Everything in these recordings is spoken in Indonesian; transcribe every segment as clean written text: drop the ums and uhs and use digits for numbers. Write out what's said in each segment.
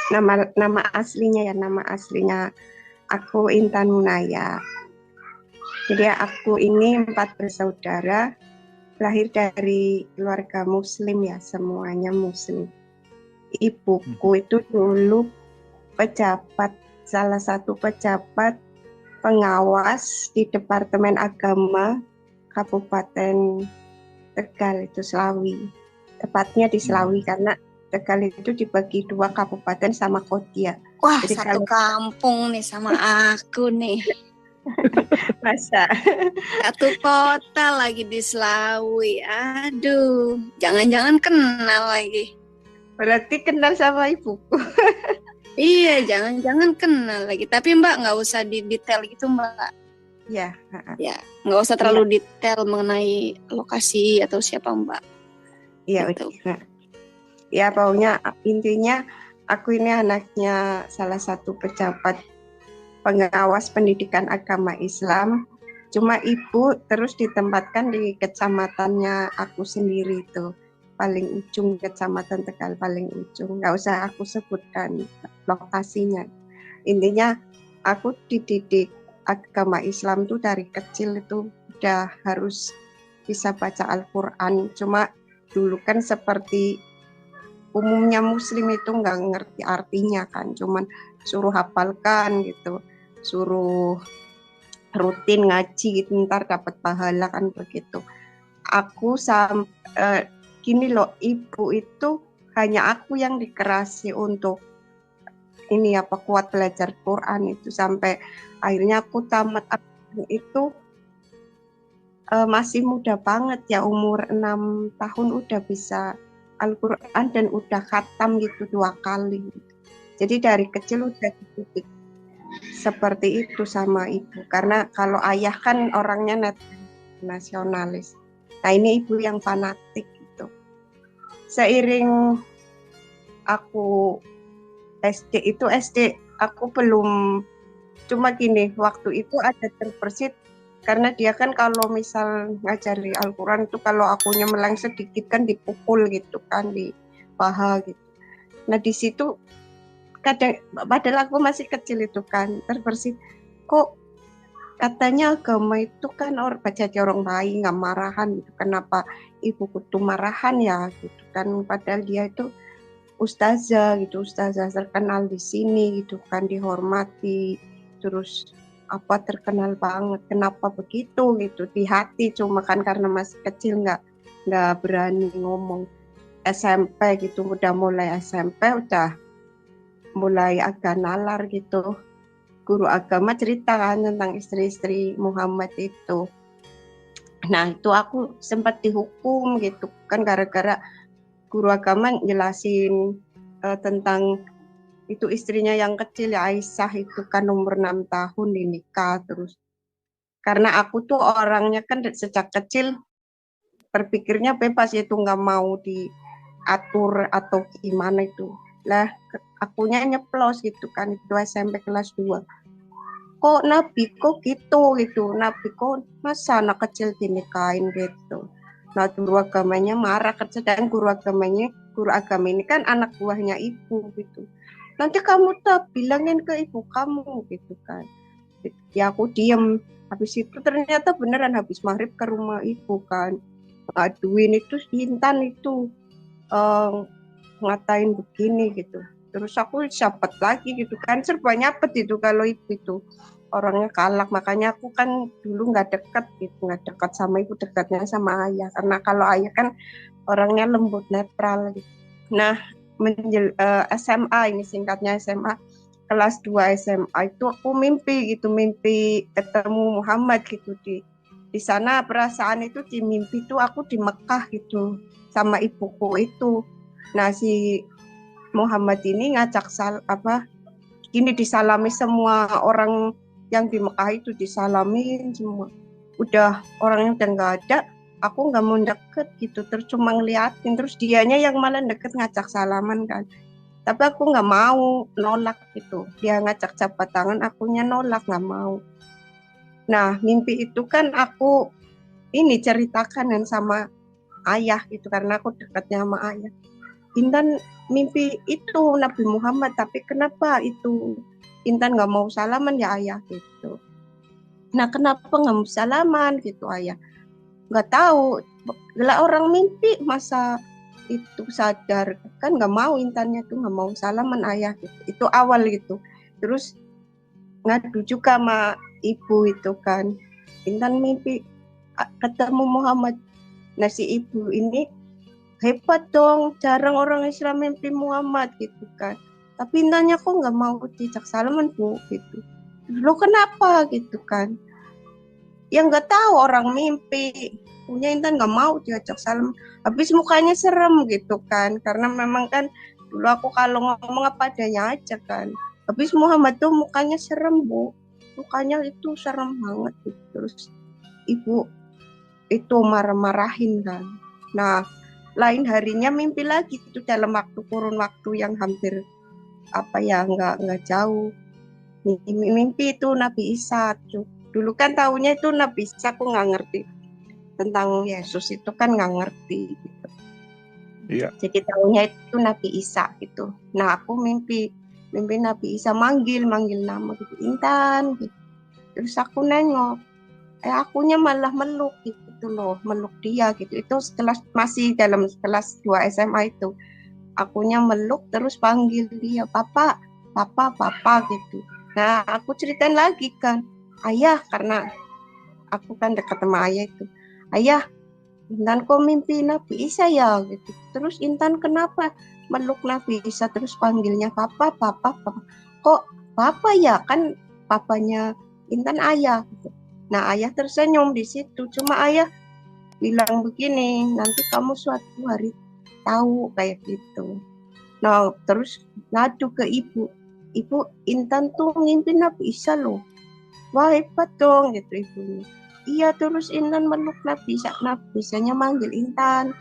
Nama aslinya aku Intan Munaya. Jadi aku ini 4 bersaudara, lahir dari keluarga Muslim ya, semuanya Muslim. Ibuku itu dulu pejabat, salah satu pejabat pengawas di Departemen Agama Kabupaten Tegal itu Slawi. Tepatnya di Slawi karena Tegal itu dibagi 2 kabupaten sama kota. Wah, jadi satu kampung nih sama aku nih. Masa? Satu kota lagi di Slawi. Aduh, jangan-jangan kenal lagi. Berarti kenal sama ibuku. Iya, jangan-jangan kenal lagi. Tapi Mbak nggak usah detail gitu Mbak. Ya. Ya, nggak usah terlalu detail mengenai lokasi atau siapa Mbak. Iya, gitu. Ya pokoknya intinya aku ini anaknya salah satu pejabat pengawas pendidikan agama Islam. Cuma ibu terus ditempatkan di kecamatannya aku sendiri itu. Paling ujung kecamatan Tegal, paling ujung. Nggak usah aku sebutkan lokasinya. Intinya aku dididik agama Islam tuh dari kecil itu udah harus bisa baca Al-Quran. Cuma dulu kan seperti umumnya Muslim itu nggak ngerti artinya kan, cuman suruh hafalkan gitu, suruh rutin ngaji gitu, ntar dapat pahala kan begitu. Aku gini loh, ibu itu hanya aku yang dikerasi untuk ini kuat belajar Quran itu sampai akhirnya aku tamat itu masih muda banget ya, umur 6 tahun udah bisa Al-Quran dan udah khatam gitu 2 kali. Jadi dari kecil udah dididik seperti itu sama ibu. Karena kalau ayah kan orangnya nasionalis. Nah ini ibu yang fanatik gitu. Seiring aku SD aku belum, cuma gini, waktu itu ada terbersit karena dia kan kalau misal ngajari Al-Quran itu kalau akunya meleng sedikit kan dipukul gitu kan di paha gitu. Nah di situ kadang padahal aku masih kecil itu kan terbersit, kok katanya agama itu kan baca orang baik nggak marahan gitu, kenapa ibuku tuh marahan ya gitu kan, padahal dia itu ustazah terkenal di sini gitu kan, dihormati, terus terkenal banget, kenapa begitu gitu di hati, cuma kan karena masih kecil nggak berani ngomong. SMP gitu udah mulai SMP udah mulai agak nalar gitu, guru agama cerita kan tentang istri-istri Muhammad itu. Nah itu aku sempat dihukum gitu kan gara-gara guru agama jelasin tentang itu istrinya yang kecil ya, Aisyah itu kan umur 6 tahun dinikah. Terus karena aku tuh orangnya kan sejak kecil berpikirnya bebas, itu nggak mau diatur atau gimana itu lah, akunya nyeplos gitu kan, itu SMP kelas 2. Kok Nabi kok gitu Nabi kok masa anak kecil dinikahin gitu. Nah guru agamanya marah, sedangkan guru agama ini kan anak buahnya ibu gitu. Nanti kamu tak bilangin ke ibu kamu gitu kan. Ya aku diem. Habis itu ternyata beneran habis maghrib ke rumah ibu kan, aduin itu Intan itu ngatain begini gitu. Terus aku siapet lagi gitu kan, serba nyapet itu kalau ibu itu orangnya galak. Makanya aku kan dulu nggak dekat sama ibu, dekatnya sama ayah, karena kalau ayah kan orangnya lembut netral gitu. Nah SMA ini singkatnya SMA kelas 2 SMA itu aku mimpi ketemu Muhammad gitu di sana. Perasaan itu di mimpi itu aku di Mekah gitu sama ibuku itu. Nah si Muhammad ini ngajak gini, disalami semua orang yang di Mekah itu, disalamin semua. Udah orangnya udah nggak ada, aku nggak mau deket gitu, terus cuma ngeliatin, terus dianya yang malah deket ngajak salaman kan. Tapi aku nggak mau, nolak gitu. Dia ngajak jabat tangan, akunya nolak, nggak mau. Nah mimpi itu kan aku ini ceritakan kan sama ayah gitu, karena aku dekatnya sama ayah. Intan mimpi itu Nabi Muhammad, tapi kenapa itu Intan nggak mau salaman ya ayah gitu. Nah kenapa nggak mau salaman gitu ayah? Nggak tahu. Lah orang mimpi masa itu sadar kan nggak mau Intannya tuh nggak mau salaman ayah gitu. Itu awal gitu. Terus ngadu juga sama ibu itu kan. Intan mimpi ketemu Muhammad. Nah si ibu ini hebat dong, jarang orang Islam mimpi Muhammad gitu kan. Tapi Intannya kok nggak mau diajak salaman bu gitu. Lo kenapa gitu kan? Ya nggak tahu orang mimpi. Punya Intan nggak mau diajak salam. Habis mukanya serem gitu kan. Karena memang kan dulu aku kalau ngomong apa adanya aja kan. Habis Muhammad tuh mukanya serem bu. Mukanya itu serem banget gitu. Terus ibu itu marah-marahin kan. Nah lain harinya mimpi lagi itu dalam kurun waktu yang hampir nggak jauh. Mimpi itu Nabi Isa. Dulu kan tahunya itu Nabi Isa, aku nggak ngerti tentang Yesus itu kan nggak ngerti gitu. Iya. Jadi tahunya itu Nabi Isa gitu. Nah aku mimpi Nabi Isa manggil nama gitu, Intan gitu. Terus aku nengok, akunya malah meluk gitu loh, meluk dia gitu. Itu masih dalam kelas 2 SMA itu. Akunya meluk terus panggil dia, papa gitu. Nah aku ceritain lagi kan, ayah, karena aku kan dekat sama ayah itu. Ayah, Intan kok mimpi Nabi Isa ya gitu. Terus Intan kenapa meluk Nabi Isa terus panggilnya papa. Kok papa ya, kan papanya Intan ayah gitu. Nah ayah tersenyum di situ. Cuma ayah bilang begini, nanti kamu suatu hari tahu kayak gitu. Nah terus ngadu ke ibu. Ibu, Intan tuh ngimpi Nabi Isa loh. Wah hebat dong gitu ibunya. Iya, terus Intan meluk Nabi Isanya manggil Intan.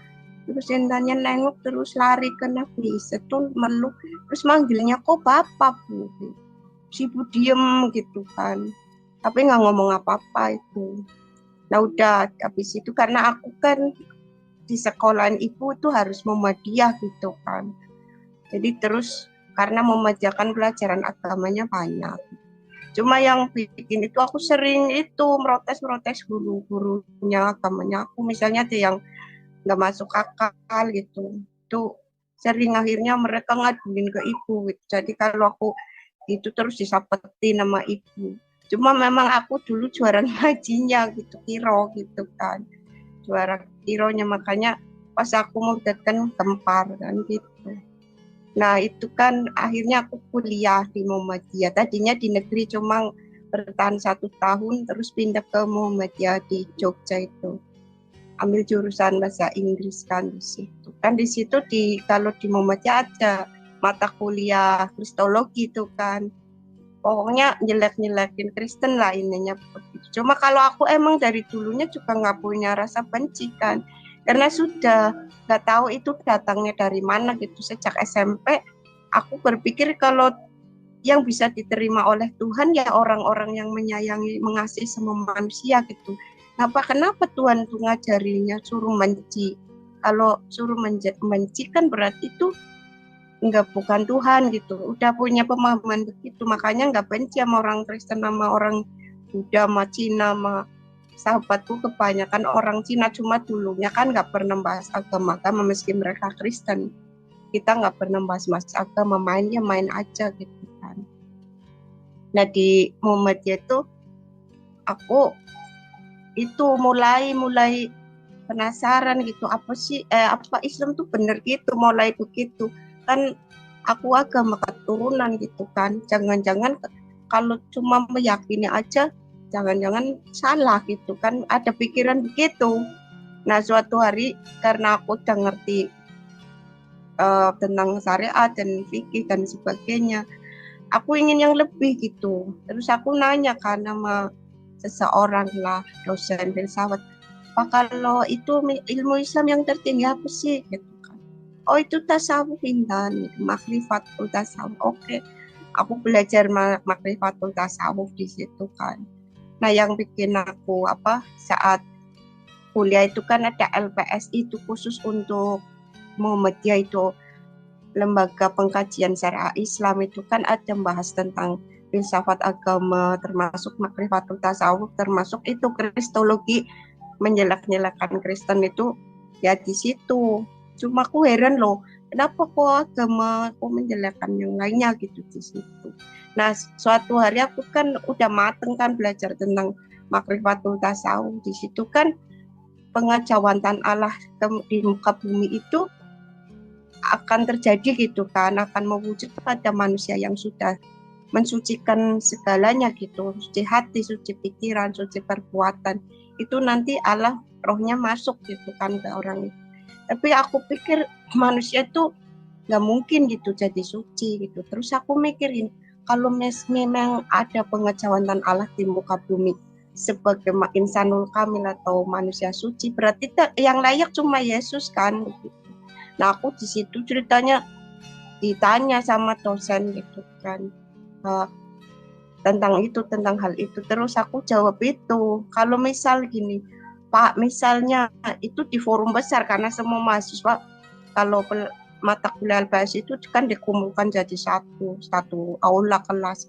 Terus Intannya nengok terus lari ke Nabi Isa tuh meluk. Terus manggilnya kok bapak bu. Si ibu diem gitu kan. Tapi nggak ngomong apa-apa itu. Nah udah habis itu karena aku kan di sekolahan ibu tuh harus Muhammadiyah gitu kan. Jadi terus karena memanjakan pelajaran agamanya banyak. Cuma yang bikin itu aku sering itu protes guru-gurunya agamanya aku, misalnya ada yang nggak masuk akal gitu, itu sering akhirnya mereka ngaduin ke ibu gitu. Jadi kalau aku itu terus disapetin sama ibu. Cuma memang aku dulu juara ngajinya gitu, kiro gitu kan, juara kironya, makanya pas aku mau datang gempar kan gitu. Nah itu kan akhirnya aku kuliah di Muhammadiyah. Tadinya di negeri cuma bertahan 1 tahun, terus pindah ke Muhammadiyah di Jogja itu. Ambil jurusan bahasa Inggris kan di situ. Kan di situ kalau di Muhammadiyah ada mata kuliah Kristologi itu kan. Pokoknya jelek-jelekin Kristen lah ininya. Cuma kalau aku emang dari dulunya juga nggak punya rasa benci kan. Karena sudah nggak tahu itu datangnya dari mana gitu. Sejak SMP aku berpikir kalau yang bisa diterima oleh Tuhan ya orang-orang yang menyayangi, mengasihi semua manusia gitu. Kenapa Tuhan tuh ngajarinya suruh benci? Kalau suruh benci kan berarti itu bukan Tuhan gitu. Udah punya pemahaman begitu, makanya nggak benci sama orang Kristen, sama orang Buddha, sama Cina, sama sahabatku kebanyakan orang Cina, cuma dulunya kan nggak pernah bahas agama meski mereka Kristen. Kita nggak pernah bahas agama, main aja gitu kan. Nah di Muhammadiyah itu aku itu mulai penasaran gitu, apa Islam tuh bener gitu, mulai begitu kan. Aku agama keturunan gitu kan, jangan-jangan kalau cuma meyakini aja jangan-jangan salah gitu kan, ada pikiran begitu. Nah suatu hari karena aku udah ngerti tentang syariat dan fikih dan sebagainya, aku ingin yang lebih gitu. Terus aku nanya kan sama seseorang lah, dosen filsafat, kalau itu ilmu Islam yang tertinggi apa sih gitu kan. Oh itu tasawuf Intan, makrifatul tasawuf. Oke. Aku belajar makrifatul tasawuf di situ kan. Nah yang bikin aku saat kuliah itu kan ada LPSI itu khusus untuk Muhammadiyah itu. lembaga pengkajian syariah Islam itu kan ada membahas tentang filsafat agama, termasuk makrifatul tasawuf, termasuk itu kristologi, menjelek-jelekan Kristen itu ya di situ. Cuma aku heran loh, kenapa kok agama kok menjelekkan yang lainnya gitu di situ. Nah, suatu hari aku kan udah mateng kan belajar tentang makrifatul tasawuf. Di situ kan pengetahuan Allah di muka bumi itu akan terjadi gitu kan, akan mewujud pada manusia yang sudah mensucikan segalanya gitu, suci hati, suci pikiran, suci perbuatan. Itu nanti Allah rohnya masuk gitu kan ke orang itu. Tapi aku pikir manusia itu nggak mungkin gitu jadi suci gitu. Terus aku mikirin kalau memang ada pengetahuan Allah di muka bumi sebagai insanul kamil atau manusia suci, berarti yang layak cuma Yesus kan. Nah aku di situ ceritanya ditanya sama dosen gitu kan tentang hal itu. Terus aku jawab itu, kalau misal gini, Pak, misalnya itu di forum besar karena semua mahasiswa kalau mata kuliah LPS itu kan dikumpulkan jadi satu aula kelas.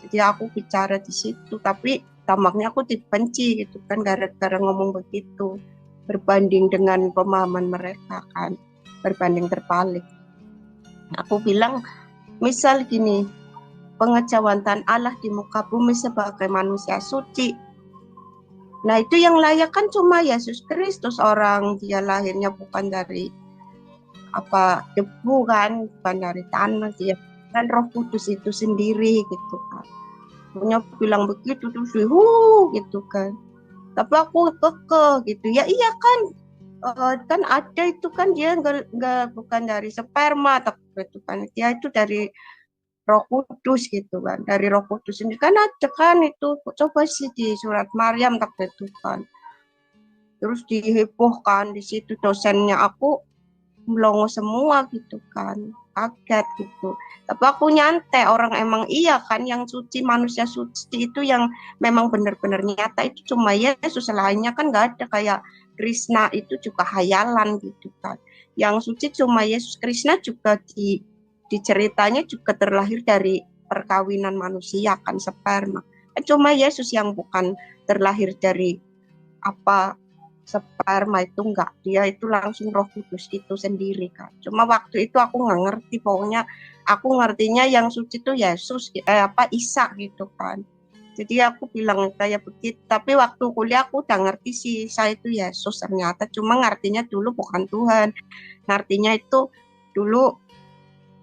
Jadi aku bicara di situ, tapi tampaknya aku dibenci gitu kan gara-gara ngomong begitu, berbanding dengan pemahaman mereka kan, berbanding terbalik. Aku bilang, misal gini, pengetahuan Allah di muka bumi sebagai manusia suci. Nah itu yang layak kan cuma Yesus Kristus, orang dia lahirnya bukan dari debu kan, bukan dari tanah, dia kan Roh Kudus itu sendiri gitu kan. Punya bilang begitu terus gitu kan. Tapi aku kekeh gitu. Ya iya kan, kan ada itu kan dia nggak bukan dari sperma tapi itu kan dia itu dari Roh Kudus gitu kan, dari Roh Kudus ini kan ada kan itu, coba sih di surat Maryam tak itu kan, terus dihebohkan di situ dosennya, aku melongo semua gitu kan, kaget gitu. Tapi aku nyantai, orang emang iya kan yang suci, manusia suci itu yang memang benar-benar nyata itu cuma Yesus, lainnya kan nggak ada. Kayak Krishna itu juga hayalan gitu kan, yang suci cuma Yesus. Krishna juga di ceritanya juga terlahir dari perkawinan manusia kan, sperma. Cuma Yesus yang bukan terlahir dari sperma, itu enggak, dia itu langsung Roh Kudus itu sendiri kan. Cuma waktu itu aku nggak ngerti, pokoknya aku ngertinya yang suci itu Yesus, Isa gitu kan. Jadi aku bilang kayak begitu, tapi waktu kuliah aku udah ngerti sih saya itu Yesus ternyata, cuma ngertinya dulu bukan Tuhan, ngertinya itu dulu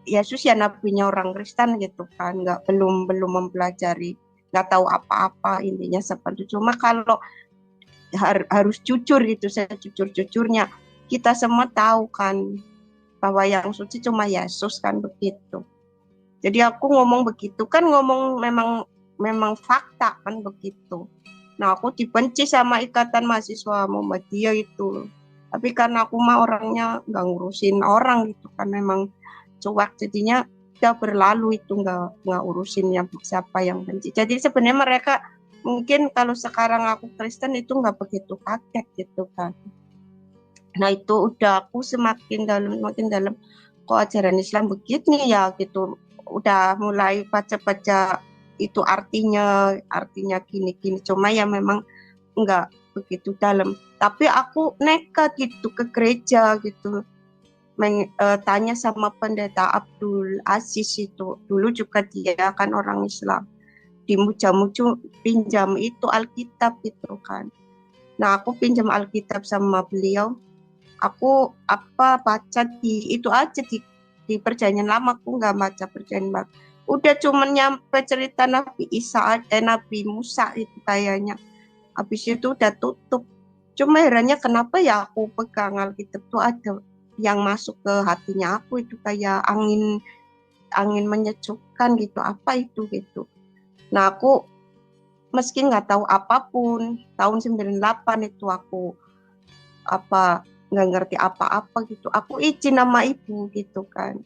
Yesus ya nabinya orang Kristen gitu kan, belum mempelajari, nggak tahu apa-apa, intinya seperti itu. Cuma kalau harus jujur gitu, saya jujur-jujurnya, kita semua tahu kan bahwa yang suci cuma Yesus kan begitu. Jadi aku ngomong begitu kan, ngomong memang fakta kan begitu. Nah aku dibenci sama Ikatan Mahasiswa Muhammadiyah itu, tapi karena aku mah orangnya nggak ngurusin orang gitu kan, memang cuek, jadinya udah berlalu itu, nggak urusin yang siapa yang benci. Jadi sebenarnya mereka mungkin kalau sekarang aku Kristen itu nggak begitu kaget gitu kan. Nah itu udah aku semakin dalam kok ajaran Islam begini ya gitu, udah mulai baca-baca itu artinya gini-gini, cuma ya memang nggak begitu dalam. Tapi aku nekat gitu ke gereja gitu, tanya sama pendeta Abdul Aziz itu, dulu juga dia kan orang Islam, dimuja-muju pinjam itu Alkitab gitu kan. Nah aku pinjam Alkitab sama beliau, aku baca di itu aja, di perjanjian lama, aku nggak baca perjanjian baru. Udah cuma nyampe cerita Nabi Isa, Nabi Musa itu kayaknya, habis itu udah tutup. Cuma herannya kenapa ya aku pegang Alkitab tuh ada yang masuk ke hatinya aku, itu kayak angin menyejukkan gitu, apa itu gitu. Nah aku meski nggak tahu apapun, tahun 98 itu aku nggak ngerti apa-apa gitu, aku izin sama ibu gitu kan,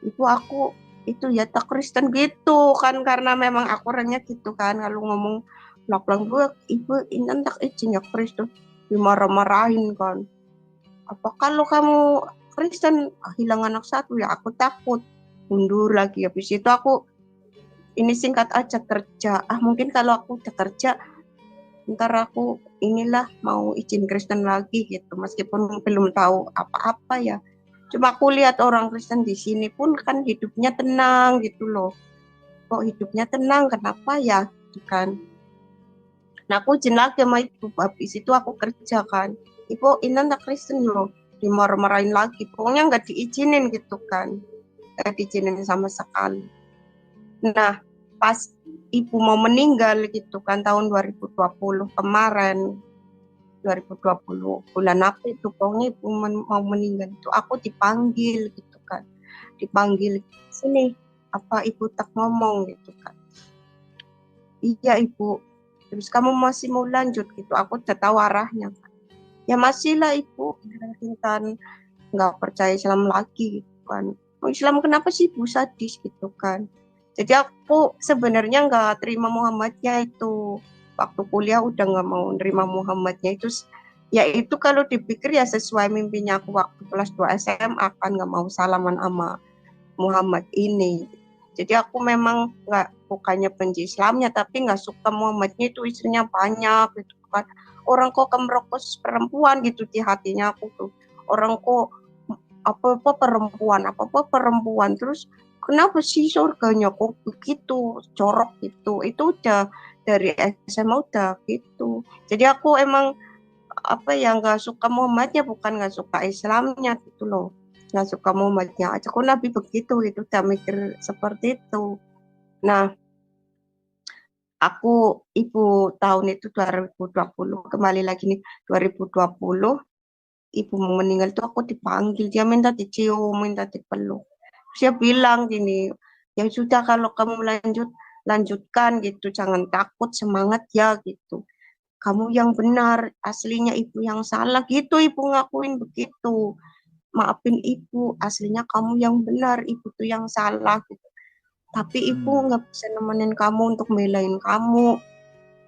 ibu aku itu ya tak Kristen gitu kan, karena memang aku orangnya gitu kan, kalau ngomong belak-belak gue, ibu ini tak izin ya Kristen, dimarah-marahin kan, apa kalau kamu Kristen, hilang anak satu ya aku takut, mundur lagi. Habis itu aku ini singkat aja kerja. Mungkin kalau aku udah kerja, ntar aku inilah mau izin Kristen lagi gitu, meskipun belum tahu apa-apa ya. Cuma aku lihat orang Kristen di sini pun kan hidupnya tenang gitu loh. Kok hidupnya tenang, kenapa ya? Gitu kan. Nah aku izin lagi sama ibu, habis itu aku kerja kan. Ibu ini anak Kristen loh, dimarah-marahin lagi. Pokoknya nggak diizinin gitu kan. Nggak diizinin sama sekali. Nah pas ibu mau meninggal gitu kan tahun 2020 kemarin, 2020 bulan April itu pokoknya ibu mau meninggal itu aku dipanggil gitu kan. Dipanggil sini, apa ibu tak ngomong gitu kan. Iya ibu, terus kamu masih mau lanjut gitu, aku udah tahu arahnya kan. Ya masih lah ibu, kan nggak percaya Islam lagi gitu kan. Oh, Islam kenapa sih ibu sadis gitu kan. Jadi aku sebenarnya nggak terima Muhammadnya itu. Waktu kuliah udah nggak mau nerima Muhammadnya itu. Ya itu kalau dipikir ya sesuai mimpinya aku waktu kelas 2 SMA kan nggak mau salaman sama Muhammad ini. Jadi aku memang bukannya benci Islamnya, tapi nggak suka Muhammadnya itu istrinya banyak gitu kan. Orang kok kemerokok perempuan gitu di hatinya aku tuh. Orang kok apa-apa perempuan. Terus kenapa sih surganya kok begitu corok gitu. Itu udah dari SMA udah gitu. Jadi aku emang nggak suka Muhammadnya, bukan nggak suka Islamnya gitu loh. Nggak suka Muhammadnya aja, kok Nabi begitu gitu, udah mikir seperti itu. Nah aku ibu tahun itu 2020 kembali lagi nih 2020 ibu mau meninggal tuh aku dipanggil, dia minta dicium, minta dipeluk. Dia bilang gini, ya sudah kalau kamu lanjutkan gitu, jangan takut, semangat ya gitu. Kamu yang benar, aslinya ibu yang salah gitu, ibu ngakuin begitu. Maafin ibu, aslinya kamu yang benar, ibu tuh yang salah gitu. Tapi ibu nggak bisa nemenin kamu untuk belain kamu.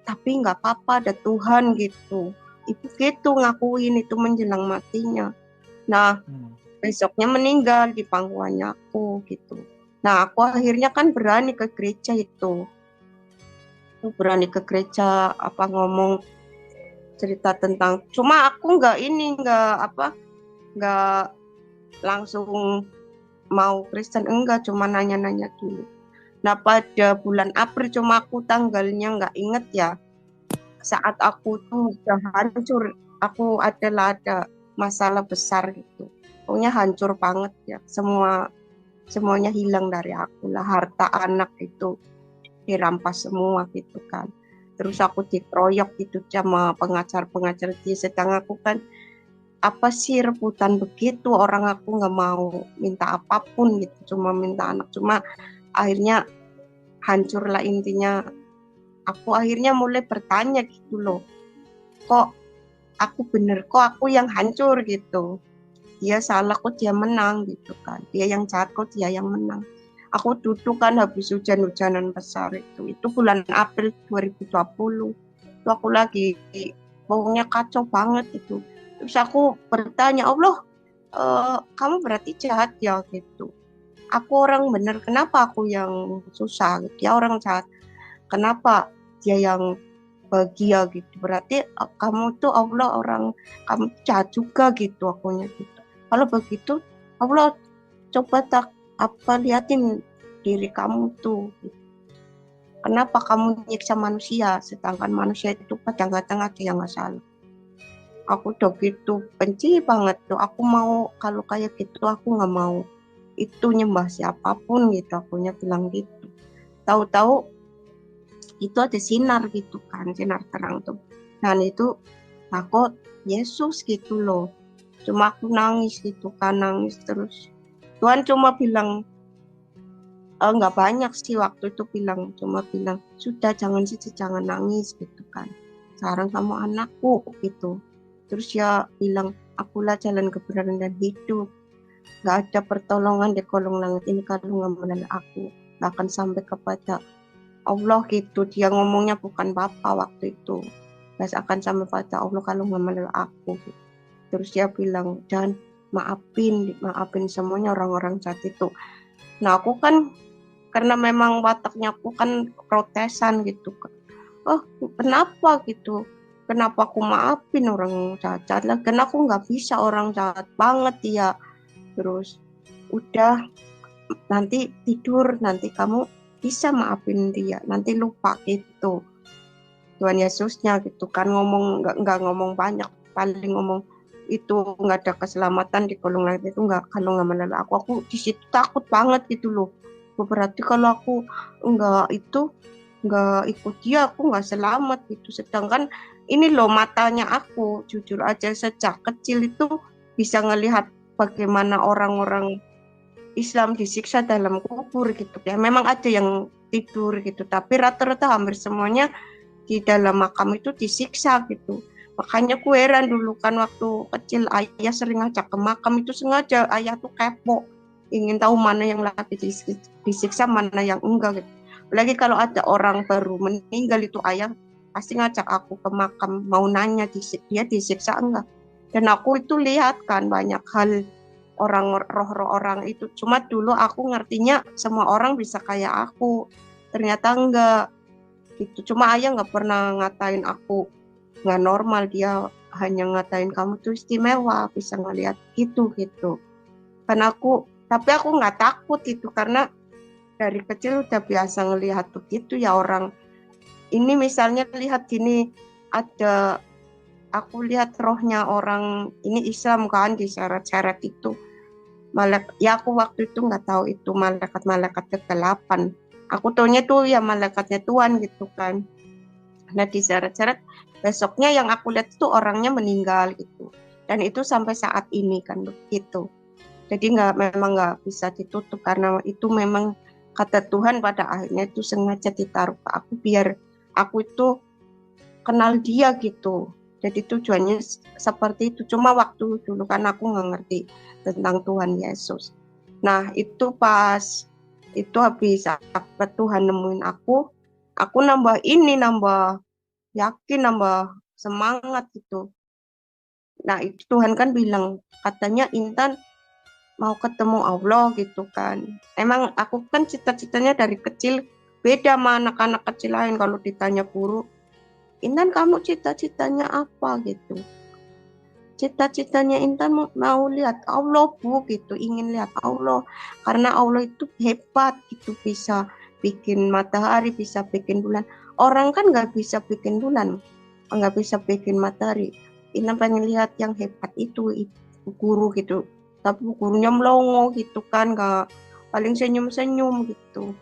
Tapi nggak apa-apa, ada Tuhan gitu. Ibu gitu ngakuin itu menjelang matinya. Nah, besoknya meninggal di pangkuannya aku gitu. Nah, aku akhirnya kan berani ke gereja itu. Aku berani ke gereja ngomong cerita tentang. Cuma aku nggak langsung mau Kristen, enggak, cuma nanya-nanya dulu. Nah pada bulan April, cuma aku tanggalnya nggak inget ya, saat aku tuh udah hancur, aku ada masalah besar gitu, pokoknya hancur banget ya, semuanya hilang dari aku lah, harta anak itu dirampas semua gitu kan. Terus aku dikeroyok gitu sama pengacar-pengacar dia, sedang aku kan apa sih rebutan begitu, orang aku nggak mau minta apapun gitu, cuma minta anak. Cuma akhirnya hancur lah intinya. Aku akhirnya mulai bertanya gitu loh, kok aku bener, kok aku yang hancur gitu, dia salah kok dia menang gitu kan, dia yang jahat kok dia yang menang. Aku duduk kan habis hujan-hujanan besar itu bulan April 2020 itu aku lagi pokoknya kacau banget itu. Terus aku bertanya, Allah, kamu berarti jahat ya gitu, aku orang bener, kenapa aku yang susah, dia orang jahat, kenapa dia yang bahagia gitu, berarti kamu tuh Allah orang, kamu jahat juga gitu, akunya gitu. Kalau begitu Allah coba liatin diri kamu tuh, kenapa kamu nyiksa manusia sedangkan manusia itu kadang-kadang ada yang nggak salah. Aku udah gitu benci banget tuh, aku mau kalau kayak gitu aku nggak mau itu nyembah siapapun gitu, akunya bilang gitu. Tahu-tahu itu ada sinar gitu kan, sinar terang tuh, dan itu takut Yesus gitu loh. Cuma aku nangis gitu kan, nangis terus. Tuhan cuma bilang, nggak banyak sih waktu itu, cuma bilang sudah jangan nangis gitu kan, sekarang kamu anakku gitu. Terus ya bilang, akulah jalan kebenaran dan hidup, nggak ada pertolongan di kolong langit ini kalau nggak melalui aku, nggak akan sampai kepada Allah gitu. Dia ngomongnya bukan Bapa waktu itu, nggak akan sampai pada Allah kalau nggak melalui aku gitu. Terus dia bilang, dan maafin semuanya orang-orang jahat itu. Nah aku kan karena memang wataknya aku kan protesan gitu kan. Oh kenapa gitu? Kenapa aku maafin orang jahat lah? Karena aku nggak bisa, orang jahat banget ya. Terus udah, nanti tidur, nanti kamu bisa maafin dia, nanti lupa gitu. Tuhan Yesusnya gitu kan ngomong, nggak ngomong banyak, paling ngomong itu nggak ada keselamatan di kolong langit itu nggak, kalau nggak melalui aku di situ takut banget gitu loh. Berarti kalau aku nggak ikut dia, aku nggak selamat gitu. Sedangkan ini loh matanya aku, jujur aja sejak kecil itu bisa ngelihat bagaimana orang-orang Islam disiksa dalam kubur gitu ya. Memang ada yang tidur gitu, tapi rata-rata hampir semuanya di dalam makam itu disiksa gitu. Makanya aku heran dulu kan waktu kecil ayah sering ngajak ke makam itu, sengaja ayah tuh kepo, ingin tahu mana yang lagi disiksa, mana yang enggak gitu. Apalagi kalau ada orang baru meninggal itu ayah pasti ngajak aku ke makam, mau nanya dia disiksa enggak. Dan aku itu lihat kan banyak hal orang, roh-roh orang itu. Cuma dulu aku ngertinya semua orang bisa kayak aku, ternyata enggak gitu. Cuma ayah nggak pernah ngatain aku nggak normal, dia hanya ngatain kamu tuh istimewa bisa ngelihat gitu. Karena tapi aku nggak takut itu, karena dari kecil udah biasa ngelihat begitu ya orang. Ini misalnya lihat gini, aku lihat rohnya orang ini Islam kan diseret-seret itu. Ya aku waktu itu nggak tahu itu malaikat kegelapan. Aku taunya tuh ya malaikatnya Tuhan gitu kan. Nah diseret-seret, besoknya yang aku lihat itu orangnya meninggal gitu. Dan itu sampai saat ini kan begitu. Jadi memang nggak bisa ditutup, karena itu memang kata Tuhan pada akhirnya itu sengaja ditaruh ke aku biar aku itu kenal dia gitu. Jadi tujuannya seperti itu. Cuma waktu dulu kan aku nggak ngerti tentang Tuhan Yesus. Nah itu pas itu habis Tuhan nemuin aku nambah yakin, nambah semangat gitu. Nah itu Tuhan kan bilang, katanya Intan mau ketemu Allah gitu kan. Emang aku kan cita-citanya dari kecil beda sama anak-anak kecil lain. Kalau ditanya guru, Intan kamu cita-citanya apa gitu. Cita-citanya Intan mau lihat Allah Bu gitu, ingin lihat Allah. Karena Allah itu hebat gitu, bisa bikin matahari, bisa bikin bulan. Orang kan nggak bisa bikin bulan, nggak bisa bikin matahari. Intan pengen lihat yang hebat itu guru gitu. Tapi gurunya melongo gitu kan, nggak, paling senyum-senyum gitu.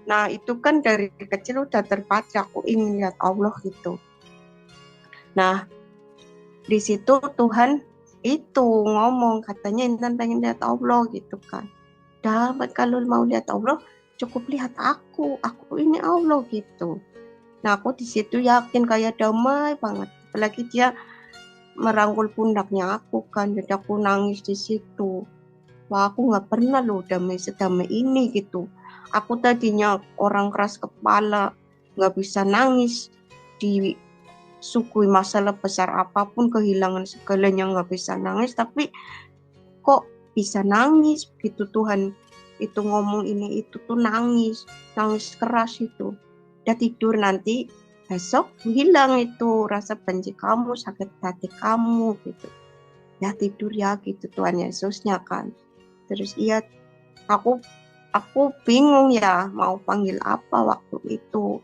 Nah itu kan dari kecil udah terbaca, aku ingin lihat Allah gitu. Nah di situ Tuhan itu ngomong, katanya Intan pengen lihat Allah gitu kan. Dapat, kalau mau lihat Allah cukup lihat aku ini Allah gitu. Nah aku di situ yakin kayak damai banget, apalagi dia merangkul pundaknya aku kan, jadi aku nangis di situ. Wah aku nggak pernah loh damai sedamai ini gitu. Aku tadinya orang keras kepala, nggak bisa nangis, disukui masalah besar apapun, kehilangan segalanya nggak bisa nangis, tapi kok bisa nangis gitu. Tuhan itu ngomong ini itu tuh nangis keras itu. Udah tidur, nanti besok hilang itu rasa benci kamu, sakit hati kamu gitu. Ya tidur ya gitu, Tuhan Yesusnya kan. Terus iya, aku bingung ya mau panggil apa waktu itu.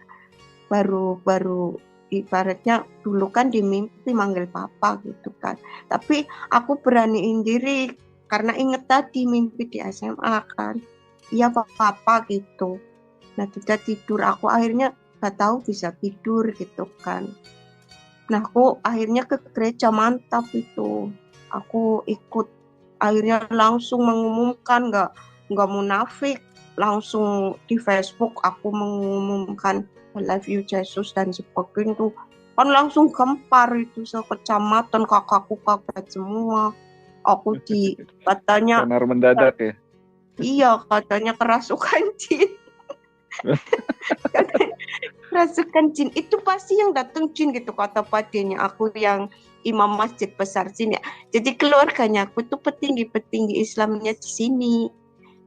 Baru ibaratnya dulu kan di mimpi manggil papa gitu kan. Tapi aku beraniin diri karena inget tadi mimpi di SMA kan. Iya papa gitu. Nah sudah tidur, aku akhirnya gak tahu bisa tidur gitu kan. Nah aku akhirnya ke gereja, mantap itu. Aku ikut, akhirnya langsung mengumumkan, nggak munafik, langsung di Facebook aku mengumumkan I love you Jesus dan sebagainya tuh. Kan langsung gempar itu sekecamatan, kakakku kaget semua. Aku katanya benar mendadak ya. Iya, katanya kerasukan jin. Kerasukan jin itu pasti yang datang jin gitu, kata padenya. Aku yang imam masjid besar sini. Jadi keluarganya aku tuh petinggi-petinggi Islamnya di sini.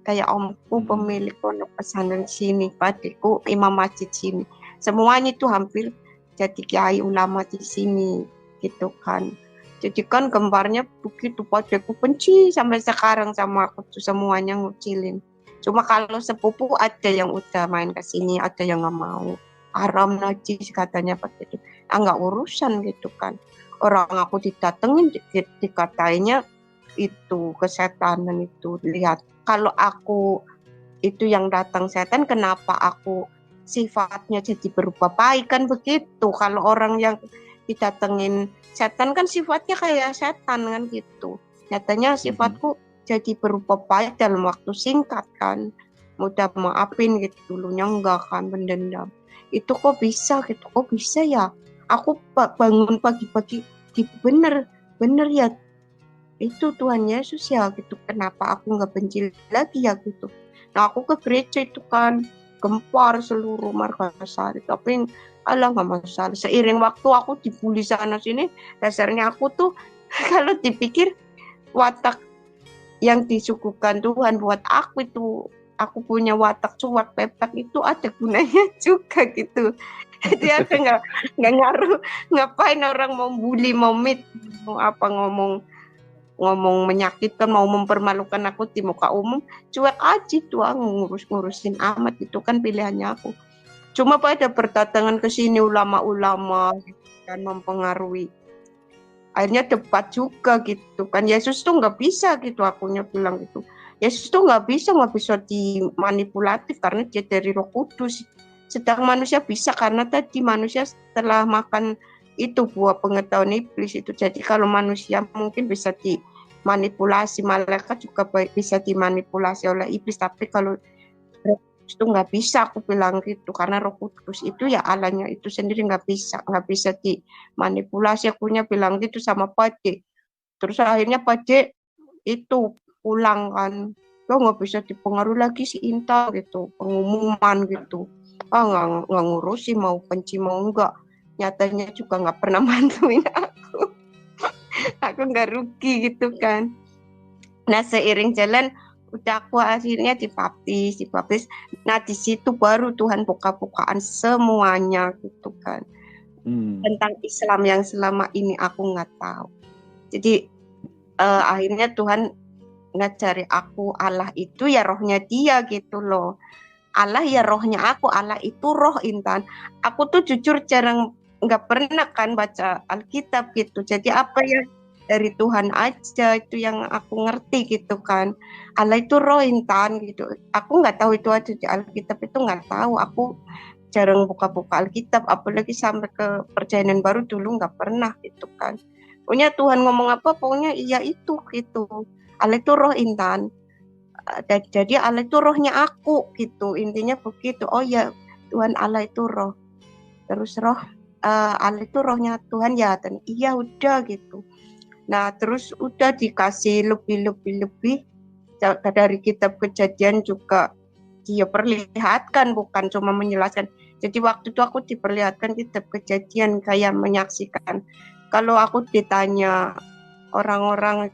Kayak omku pemilik pondok pesantren sini, padeku imam masjid sini. Semuanya itu hampir jadi kiai ulama di sini gitu kan. Jadi kan gambarnya begitu, padeku benci sampai sekarang sama aku tuh semuanya ngucilin. Cuma kalau sepupu ada yang udah main ke sini, ada yang nggak mau. Haram najis katanya begitu. Nggak urusan gitu kan. Orang aku didatengin dikatainya itu kesetanan itu. Lihat, kalau aku itu yang datang setan, kenapa aku sifatnya jadi berubah baik kan begitu. Kalau orang yang didatengin setan kan sifatnya kayak setan kan gitu. Nyatanya sifatku jadi berubah baik dalam waktu singkat kan. Mudah maafin gitu, dulunya enggak kan, mendendam. Itu kok bisa gitu, kok bisa ya. Aku bangun pagi-pagi, bener ya itu Tuhan Yesus ya gitu. Kenapa aku nggak benci lagi ya gitu. Nah aku ke gereja itu kan gempar seluruh Margasari, tapi alah nggak masalah. Seiring waktu aku dibully sana sini, dasarnya aku tuh kalau dipikir watak yang disuguhkan Tuhan buat aku itu, aku punya watak cuek pepek itu ada gunanya juga gitu. Jadi aku nggak ngaruh ngapain orang mau bully, mau apa ngomong menyakitkan, mau mempermalukan aku di muka umum, cuek aja tuh ngurusin amat, itu kan pilihannya aku. Cuma pada berdatangan ke sini ulama-ulama gitu kan mempengaruhi. Akhirnya debat juga gitu kan. Yesus tuh nggak bisa gitu, akunya bilang gitu. Yesus tuh nggak bisa dimanipulatif karena dia dari Roh Kudus. Sedang manusia bisa karena tadi manusia setelah makan itu buah pengetahuan iblis itu. Jadi kalau manusia mungkin bisa dimanipulasi, malaikat juga bisa dimanipulasi oleh iblis. Tapi kalau itu nggak bisa, aku bilang gitu, karena Roh Kudus itu ya Allahnya itu sendiri nggak bisa dimanipulasi. Akunya bilang gitu sama Pade. Terus akhirnya Pade itu pulang kan, lo nggak bisa dipengaruhi lagi si Inta gitu, pengumuman gitu. Nggak ngurusi, mau benci mau enggak, nyatanya juga nggak pernah bantuin aku nggak rugi gitu kan. Nah seiring jalan udah aku akhirnya dibaptis. Nah di situ baru Tuhan buka-bukaan semuanya gitu kan, tentang Islam yang selama ini aku nggak tahu. Jadi akhirnya Tuhan ngajari aku Allah itu ya rohnya dia gitu loh. Allah ya rohnya aku, Allah itu roh Intan. Aku tuh jujur jarang, nggak pernah kan baca Alkitab gitu. Jadi apa yang dari Tuhan aja itu yang aku ngerti gitu kan. Allah itu roh Intan gitu. Aku nggak tahu itu ada di Alkitab, itu nggak tahu. Aku jarang buka-buka Alkitab, apalagi sampai ke perjanjian baru dulu nggak pernah gitu kan. Pokoknya Tuhan ngomong apa, pokoknya iya itu gitu. Allah itu roh Intan. Jadi Allah itu rohnya aku gitu, intinya begitu. Oh ya Tuhan Allah itu roh, terus roh Allah itu rohnya Tuhan ya, dan iya udah gitu. Nah terus udah dikasih lebih dari kitab Kejadian juga dia perlihatkan, bukan cuma menjelaskan. Jadi waktu itu aku diperlihatkan kitab Kejadian, kayak menyaksikan. Kalau aku ditanya orang-orang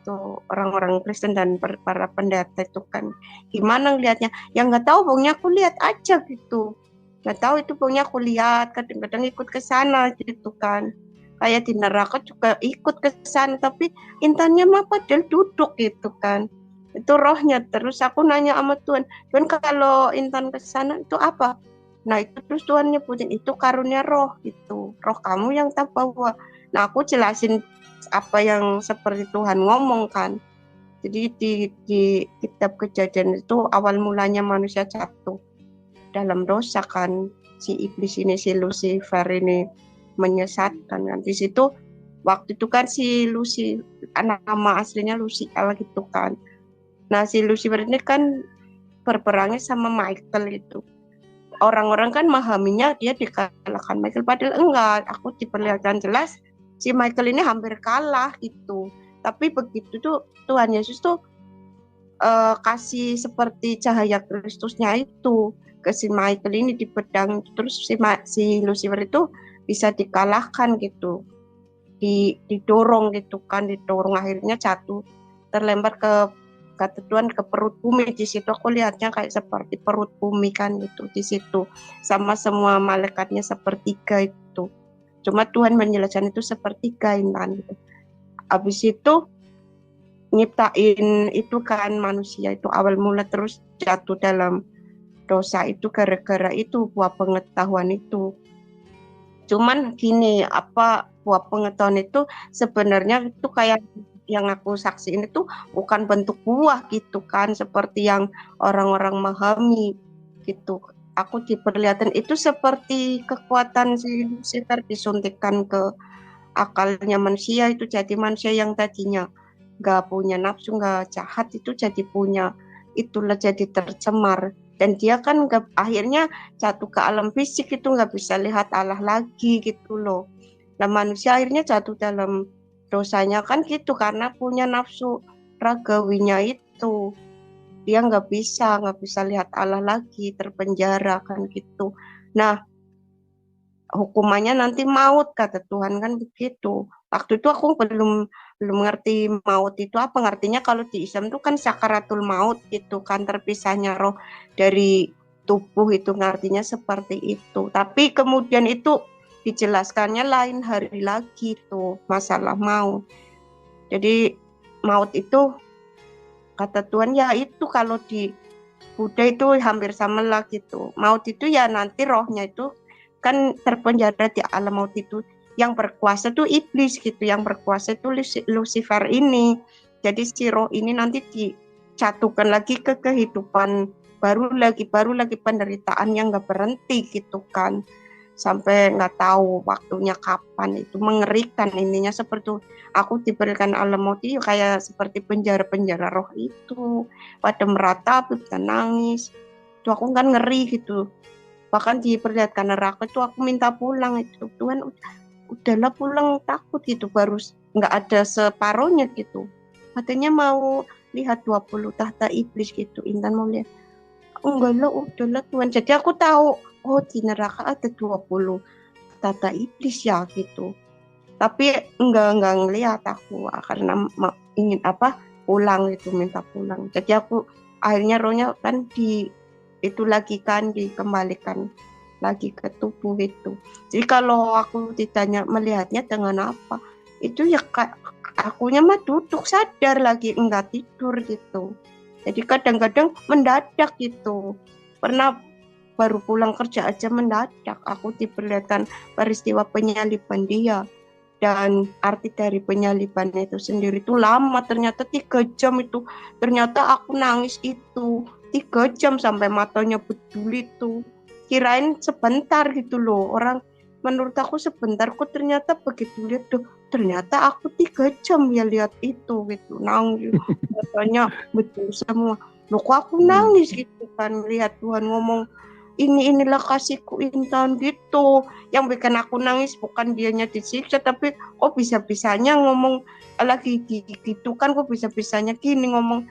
Kristen dan para pendeta itu kan gimana ngelihatnya, ya nggak tahu, pokoknya aku lihat aja gitu, nggak tahu itu, pokoknya aku lihat, kadang-kadang ikut ke sana gitu kan, kayak di neraka juga ikut ke sana, tapi intannya mah padahal duduk gitu kan, itu rohnya. Terus aku nanya sama Tuhan kalau Intan ke sana itu apa? Nah itu terus Tuhan nyebutin itu karunia roh gitu, roh kamu yang tak bawa. Nah aku jelasin apa yang seperti Tuhan ngomong kan. Jadi di kitab Kejadian itu awal mulanya manusia jatuh dalam dosa kan, si iblis ini, si Lucifer ini menyesatkan kan. Di situ waktu itu kan si Lucy, nama aslinya Lucifer gitu kan. Nah si Lucifer ini kan berperangnya sama Michael itu. Orang-orang kan memahaminya dia dikalahkan Michael, padahal enggak. Aku diperlihatkan jelas si Michael ini hampir kalah gitu. Tapi begitu tuh Tuhan Yesus tuh kasih seperti cahaya Kristusnya itu ke si Michael ini di pedang, terus si Lucifer itu bisa dikalahkan gitu. didorong gitu kan, didorong akhirnya jatuh terlempar ke kata Tuhan ke perut bumi. Di situ aku lihatnya kayak seperti perut bumi kan gitu di situ, sama semua malaikatnya sepertiga itu. Cuma Tuhan menjelaskan itu sepertiga Intan gitu. Habis itu nyiptain itu kan manusia itu awal mula terus jatuh dalam dosa itu gara-gara itu buah pengetahuan itu. Cuman gini, apa buah pengetahuan itu sebenarnya itu kayak yang aku saksiin itu bukan bentuk buah gitu kan, seperti yang orang-orang memahami gitu. Aku diperlihatkan itu seperti kekuatan si Lucifer disuntikkan ke akalnya manusia itu, jadi manusia yang tadinya nggak punya nafsu, nggak jahat itu jadi punya, itulah jadi tercemar. Dan dia kan nggak, akhirnya jatuh ke alam fisik itu nggak bisa lihat Allah lagi gitu loh. Nah manusia akhirnya jatuh dalam dosanya kan gitu karena punya nafsu ragawinya itu, dia nggak bisa lihat Allah lagi, terpenjara kan gitu. Nah hukumannya nanti maut kata Tuhan kan begitu. Waktu itu aku belum belum ngerti maut itu apa ngertinya, kalau di Islam itu kan sakaratul maut gitu kan, terpisahnya roh dari tubuh itu ngertinya seperti itu. Tapi kemudian itu dijelaskannya lain hari lagi tuh masalah maut. Jadi maut itu kata Tuhan ya itu kalau di Buddha itu hampir sama lah gitu. Maut itu ya nanti rohnya itu kan terpenjara di alam maut itu. Yang berkuasa tuh iblis gitu, yang berkuasa itu Lucifer ini. Jadi si roh ini nanti dicatukan lagi ke kehidupan baru lagi penderitaan yang nggak berhenti gitu kan, sampai nggak tahu waktunya kapan. Itu mengerikan ininya, seperti aku diberikan alam maut itu kayak seperti penjara roh itu, pada meratapi, bisa nangis. Itu aku kan ngeri gitu. Bahkan diperlihatkan neraka itu aku minta pulang itu, Tuhan udahlah pulang, takut gitu, baru nggak ada separohnya gitu. Katanya mau lihat 20 tahta iblis gitu, Intan mau lihat. Enggak lah, udahlah Tuhan. Jadi aku tahu, oh di neraka ada 20 tahta iblis ya gitu. Tapi enggak ngelihat aku karena ingin apa pulang itu, minta pulang. Jadi aku akhirnya rohnya kan itu lagi kan dikembalikan lagi ke tubuh itu. Jadi kalau aku ditanya melihatnya dengan apa, itu ya akunya mah duduk sadar lagi, enggak tidur gitu. Jadi kadang-kadang mendadak gitu. Pernah baru pulang kerja aja mendadak aku diperlihatkan peristiwa penyaliban dia. Dan arti dari penyaliban itu sendiri itu lama, ternyata 3 jam itu. Ternyata aku nangis itu 3 jam sampai matanya bedul itu. Kirain sebentar gitu loh, orang menurut aku sebentar, kok ternyata begitu lihat tuh, ternyata aku 3 jam ya lihat itu gitu, nangis matanya bedul semua. Loh kok aku nangis gitu kan, lihat Tuhan ngomong inilah kasihku Intan gitu. Yang bikin aku nangis bukan dianya disiksa, tapi kok bisa-bisanya ngomong lagi gitu kan, kok bisa-bisanya gini ngomong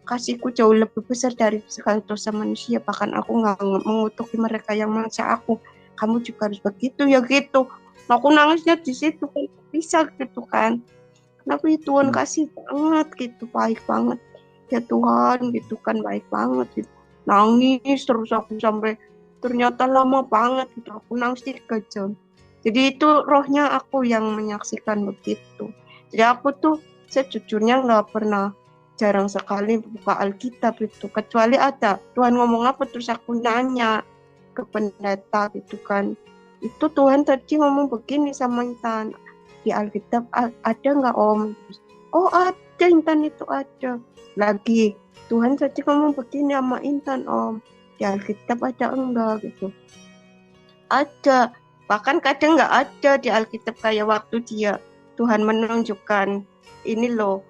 kasihku jauh lebih besar dari segala dosa manusia, bahkan aku nggak mengutuki mereka yang mengasihi aku, kamu juga harus begitu ya gitu. Nah, aku nangisnya di situ kan, bisa gitu kan, tapi Tuhan kasih banget gitu, baik banget ya Tuhan gitu kan, baik banget gitu. Nangis terus aku sampai ternyata lama banget gitu, aku nangis 3 jam. Jadi itu rohnya aku yang menyaksikan begitu. Jadi aku tuh sejujurnya nggak pernah, jarang sekali buka Alkitab itu, kecuali ada Tuhan ngomong apa terus aku nanya ke pendeta gitu kan, itu Tuhan tadi ngomong begini sama Intan di Alkitab, ada nggak Om? Oh ada Intan, itu ada. Lagi Tuhan tadi ngomong begini sama Intan Om, di Alkitab ada enggak gitu? Ada, bahkan kadang nggak ada di Alkitab, kayak waktu Tuhan menunjukkan ini loh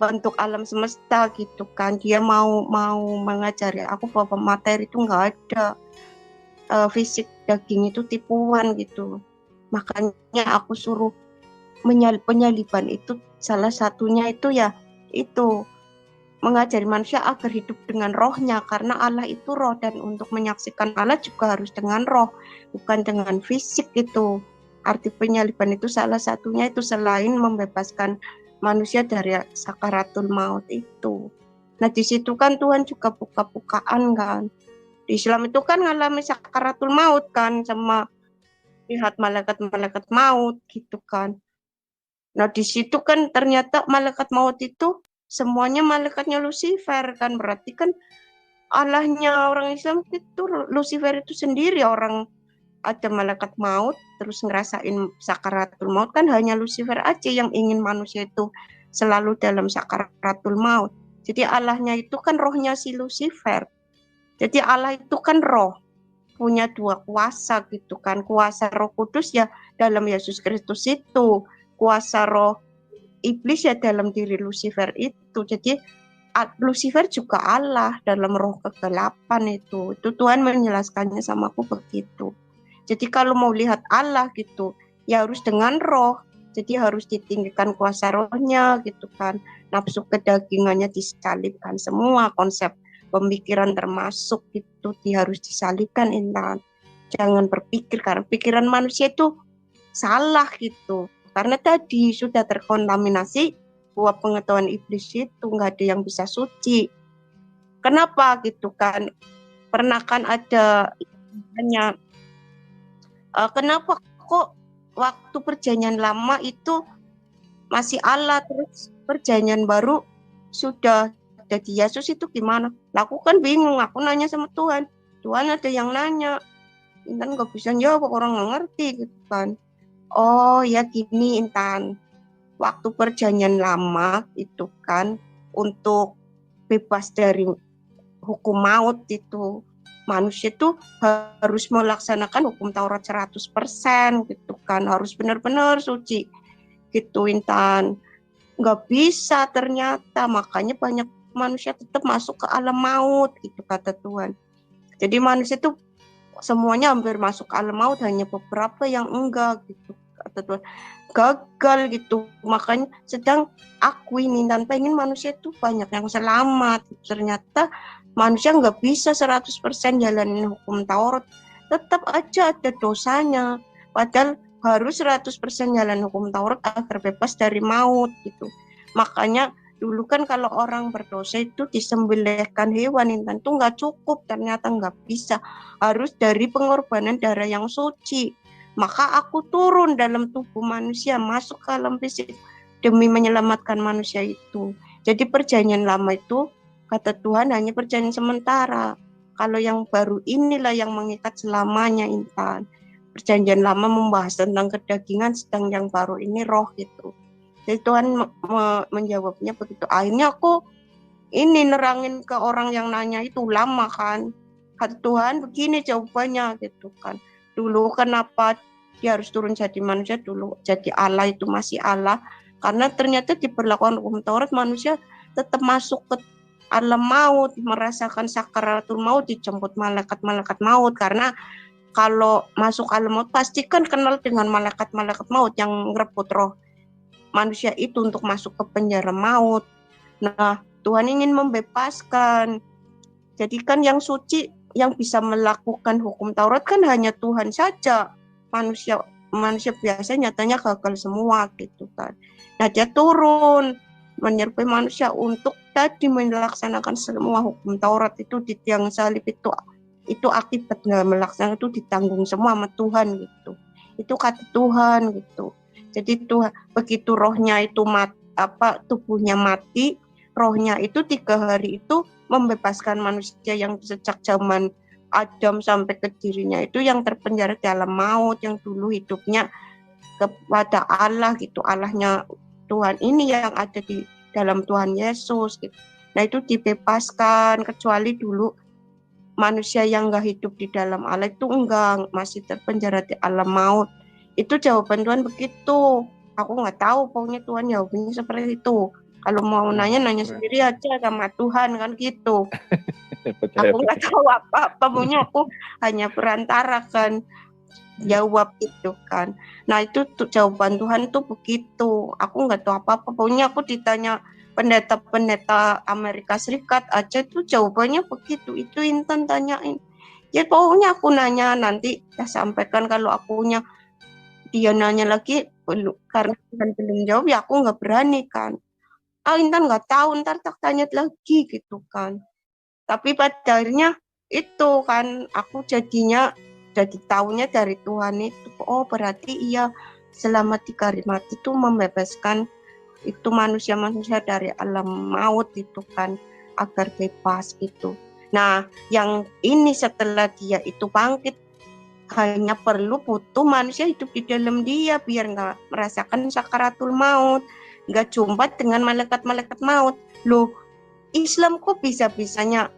bentuk alam semesta gitu kan, dia mau mengajari aku bahwa materi itu nggak ada, fisik daging itu tipuan gitu. Makanya aku suruh penyaliban itu, salah satunya itu ya itu mengajari manusia agar hidup dengan rohnya, karena Allah itu roh dan untuk menyaksikan Allah juga harus dengan roh, bukan dengan fisik gitu. arti penyaliban itu salah satunya itu selain membebaskan manusia dari sakaratul maut itu. Nah di situ kan Tuhan juga buka-bukaan kan. Di Islam itu kan ngalami sakaratul maut kan, sama lihat malaikat-malaikat maut gitu kan. Nah di situ kan ternyata malaikat maut itu semuanya malaikatnya Lucifer kan, berarti kan Allahnya orang Islam itu Lucifer itu sendiri. Orang ada malaikat maut terus ngerasain sakaratul maut kan hanya Lucifer aja yang ingin manusia itu selalu dalam sakaratul maut. Jadi Allahnya itu kan rohnya si Lucifer. Jadi Allah itu kan roh, punya dua kuasa gitu kan. Kuasa Roh Kudus ya dalam Yesus Kristus itu, kuasa roh iblis ya dalam diri Lucifer itu. Jadi Lucifer juga Allah dalam roh kegelapan itu. Itu Tuhan menjelaskannya sama aku begitu. Jadi kalau mau lihat Allah gitu, ya harus dengan roh. Jadi harus ditinggikan kuasa rohnya gitu kan. Nafsu kedagingannya disalibkan, semua konsep pemikiran termasuk itu harus disalibkan, Intan. Jangan berpikir, karena pikiran manusia itu salah gitu. Karena tadi sudah terkontaminasi buah pengetahuan iblis itu, nggak ada yang bisa suci. Kenapa gitu kan? Pernah kan ada hanya kenapa kok waktu perjanjian lama itu masih Allah, terus perjanjian baru sudah jadi Yesus itu gimana? Aku kan bingung, aku nanya sama Tuhan. Tuhan ada yang nanya, Intan nggak bisa jawab, orang nggak ngerti gitu kan. Oh ya gini Intan, waktu perjanjian lama itu kan untuk bebas dari hukum maut itu manusia itu harus melaksanakan hukum Taurat 100% gitu kan, harus benar-benar suci gitu Intan. Nggak bisa ternyata, makanya banyak manusia tetap masuk ke alam maut gitu kata Tuhan. Jadi manusia itu semuanya hampir masuk ke alam maut, hanya beberapa yang enggak gitu kata Tuhan. Gagal gitu, makanya sedang aku ini dan pengen manusia itu banyak yang selamat. Ternyata manusia nggak bisa 100% jalanin hukum Taurat, tetap aja ada dosanya. Padahal harus 100% jalan hukum Taurat agar bebas dari maut gitu. Makanya dulu kan kalau orang berdosa itu disembelihkan hewan, Intan, itu nggak cukup, ternyata nggak bisa, harus dari pengorbanan darah yang suci. Maka aku turun dalam tubuh manusia, masuk ke alam fisik demi menyelamatkan manusia itu. Jadi perjanjian lama itu kata Tuhan hanya perjanjian sementara. Kalau yang baru inilah yang mengikat selamanya, Intan. Perjanjian lama membahas tentang kedagingan, sedang yang baru ini roh gitu. Jadi Tuhan menjawabnya begitu. Akhirnya aku ini nerangin ke orang yang nanya itu, lama kan. Kata Tuhan begini jawabannya gitu kan. Dulu kenapa dia harus turun jadi manusia, dulu jadi Allah itu masih Allah. Karena ternyata diberlakukan hukum Taurat, manusia tetap masuk ke alam maut, merasakan sakaratul maut, dijemput malaikat-malaikat maut. Karena kalau masuk alam maut pasti kan kenal dengan malaikat-malaikat maut yang ngerebut roh manusia itu untuk masuk ke penjara maut. Nah, Tuhan ingin membebaskan. Jadi kan yang suci, yang bisa melakukan hukum Taurat kan hanya Tuhan saja. Manusia biasa nyatanya gagal semua gitu kan. Nah, dia turun menyerupai manusia untuk tadi melaksanakan semua hukum Taurat itu di tiang salib itu akibat nggak melaksanakan itu ditanggung semua sama Tuhan gitu. Itu kata Tuhan gitu. Jadi Tuhan begitu rohnya itu tubuhnya mati, rohnya itu 3 hari itu membebaskan manusia yang sejak zaman Adam sampai ke dirinya itu yang terpenjara di alam maut, yang dulu hidupnya kepada Allah gitu, Allahnya Tuhan ini yang ada di dalam Tuhan Yesus gitu. Nah itu dibebaskan, kecuali dulu manusia yang nggak hidup di dalam Allah itu enggak, masih terpenjara di alam maut. Itu jawaban Tuhan begitu. Aku nggak tahu, pokoknya Tuhan jawabnya seperti itu. Kalau mau nanya sendiri aja sama Tuhan kan gitu. Aku nggak tahu apa-apa, pokoknya aku hanya perantara kan jawab itu kan. Nah itu jawaban Tuhan tuh begitu. Aku nggak tahu apa-apa, pokoknya aku ditanya pendeta-pendeta Amerika Serikat aja tuh jawabannya begitu. Itu Intan tanyain. Ya pokoknya aku nanya nanti ya sampaikan kalau akunya dia nanya lagi, karena Tuhan belum jawab, ya aku nggak berani kan. Intan nggak tahu, ntar tak tanya lagi gitu kan. Tapi pada akhirnya itu kan aku jadi tahunya dari Tuhan itu, oh berarti iya selama 3 hari mati itu membebaskan itu manusia-manusia dari alam maut itu kan, agar bebas gitu. Nah yang ini setelah dia itu bangkit, hanya butuh manusia hidup di dalam dia biar nggak merasakan sakaratul maut, nggak jumpa dengan malaikat-malaikat maut. Loh, Islam kok bisa-bisanya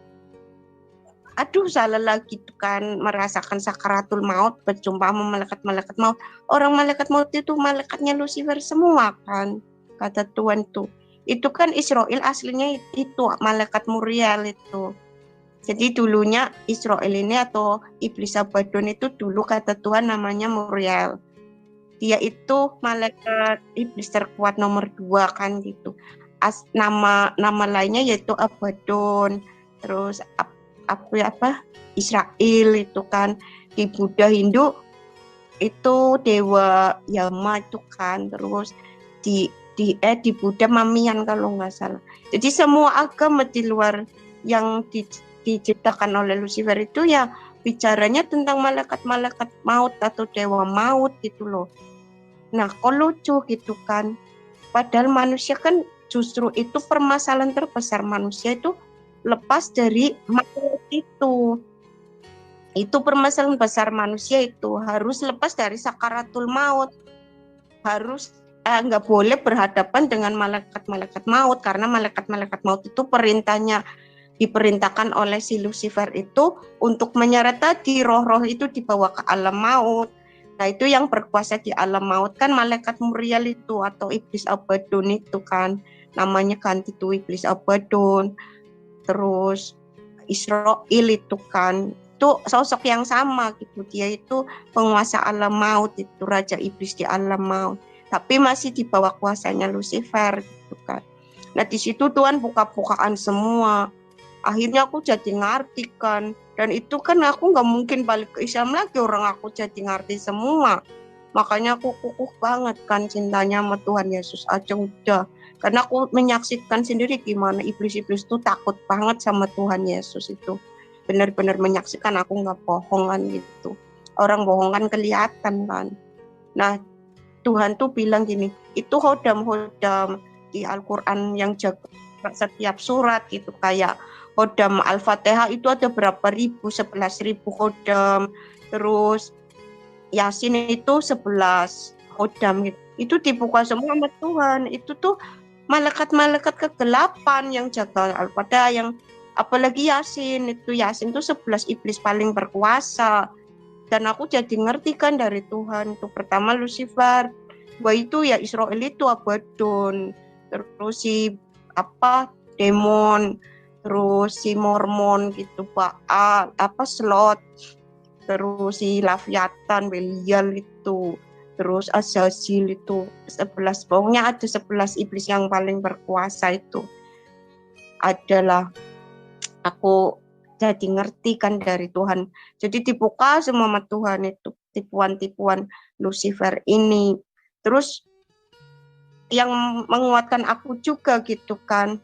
salah lagi tuh kan, merasakan sakaratul maut, berjumpa sama malaikat-malaikat maut. Orang malaikat maut itu malaikatnya Lucifer semua kan, kata Tuhan tuh. Itu kan Israel aslinya itu malaikat Muriel itu. Jadi dulunya Israel ini atau iblis Abaddon itu dulu kata Tuhan namanya Muriel. Dia itu malaikat iblis terkuat nomor 2 kan gitu. Nama lainnya yaitu Abaddon. Terus apa Israel itu kan. Di Buddha Hindu itu dewa Yama itu kan. Terus di Buddha Mamian kalau nggak salah. Jadi semua agama di luar yang diciptakan oleh Lucifer itu ya bicaranya tentang malaikat-malaikat maut atau dewa maut gitu loh. Nah, kok lucu gitu kan. Padahal manusia kan justru itu permasalahan terbesar manusia itu lepas dari maut itu. Itu permasalahan besar manusia itu harus lepas dari sakaratul maut. Harus nggak boleh berhadapan dengan malaikat-malaikat maut, karena malaikat-malaikat maut itu diperintahkan oleh si Lucifer itu untuk menyeret tadi roh-roh itu dibawa ke alam maut. Nah itu yang berkuasa di alam maut kan malaikat Muriel itu atau iblis Abaddon itu kan, namanya ganti itu iblis Abaddon. Terus Israel itu kan, itu sosok yang sama gitu, dia itu penguasa alam maut, itu raja iblis di alam maut, tapi masih di bawah kuasanya Lucifer gitu kan. Nah di situ Tuhan buka-bukaan semua. Akhirnya aku jadi ngerti kan, dan itu kan aku nggak mungkin balik ke Islam lagi, orang aku jadi ngerti semua. Makanya aku kukuh banget kan cintanya sama Tuhan Yesus aja udah, karena aku menyaksikan sendiri gimana iblis-iblis itu takut banget sama Tuhan Yesus itu, benar-benar menyaksikan, aku nggak bohong kan gitu, orang bohong kan kelihatan kan. Nah Tuhan tuh bilang gini, itu hodam-hodam di Al-Quran yang jaga setiap surat gitu, kayak hodam Al-Fatihah itu ada berapa ribu, 11.000 hodam. Terus Yasin itu 11 hodam gitu. Itu dibuka semua sama Tuhan. Itu tuh malaikat-malaikat kegelapan yang jaga Al-Fatihah, yang apalagi Yasin itu 11 iblis paling berkuasa. Dan aku jadi ngerti kan dari Tuhan tuh, pertama Lucifer, bahwa itu ya Israel itu Abaddon, terus si demon, terus si Mormon gitu, Baal, Slot, terus si Leviathan, Belial itu, terus Azazel itu 11, pokoknya ada 11 iblis yang paling berkuasa itu. Adalah aku jadi ngerti kan dari Tuhan. Jadi dibuka semua sama Tuhan itu tipuan-tipuan Lucifer ini. Terus yang menguatkan aku juga gitu kan,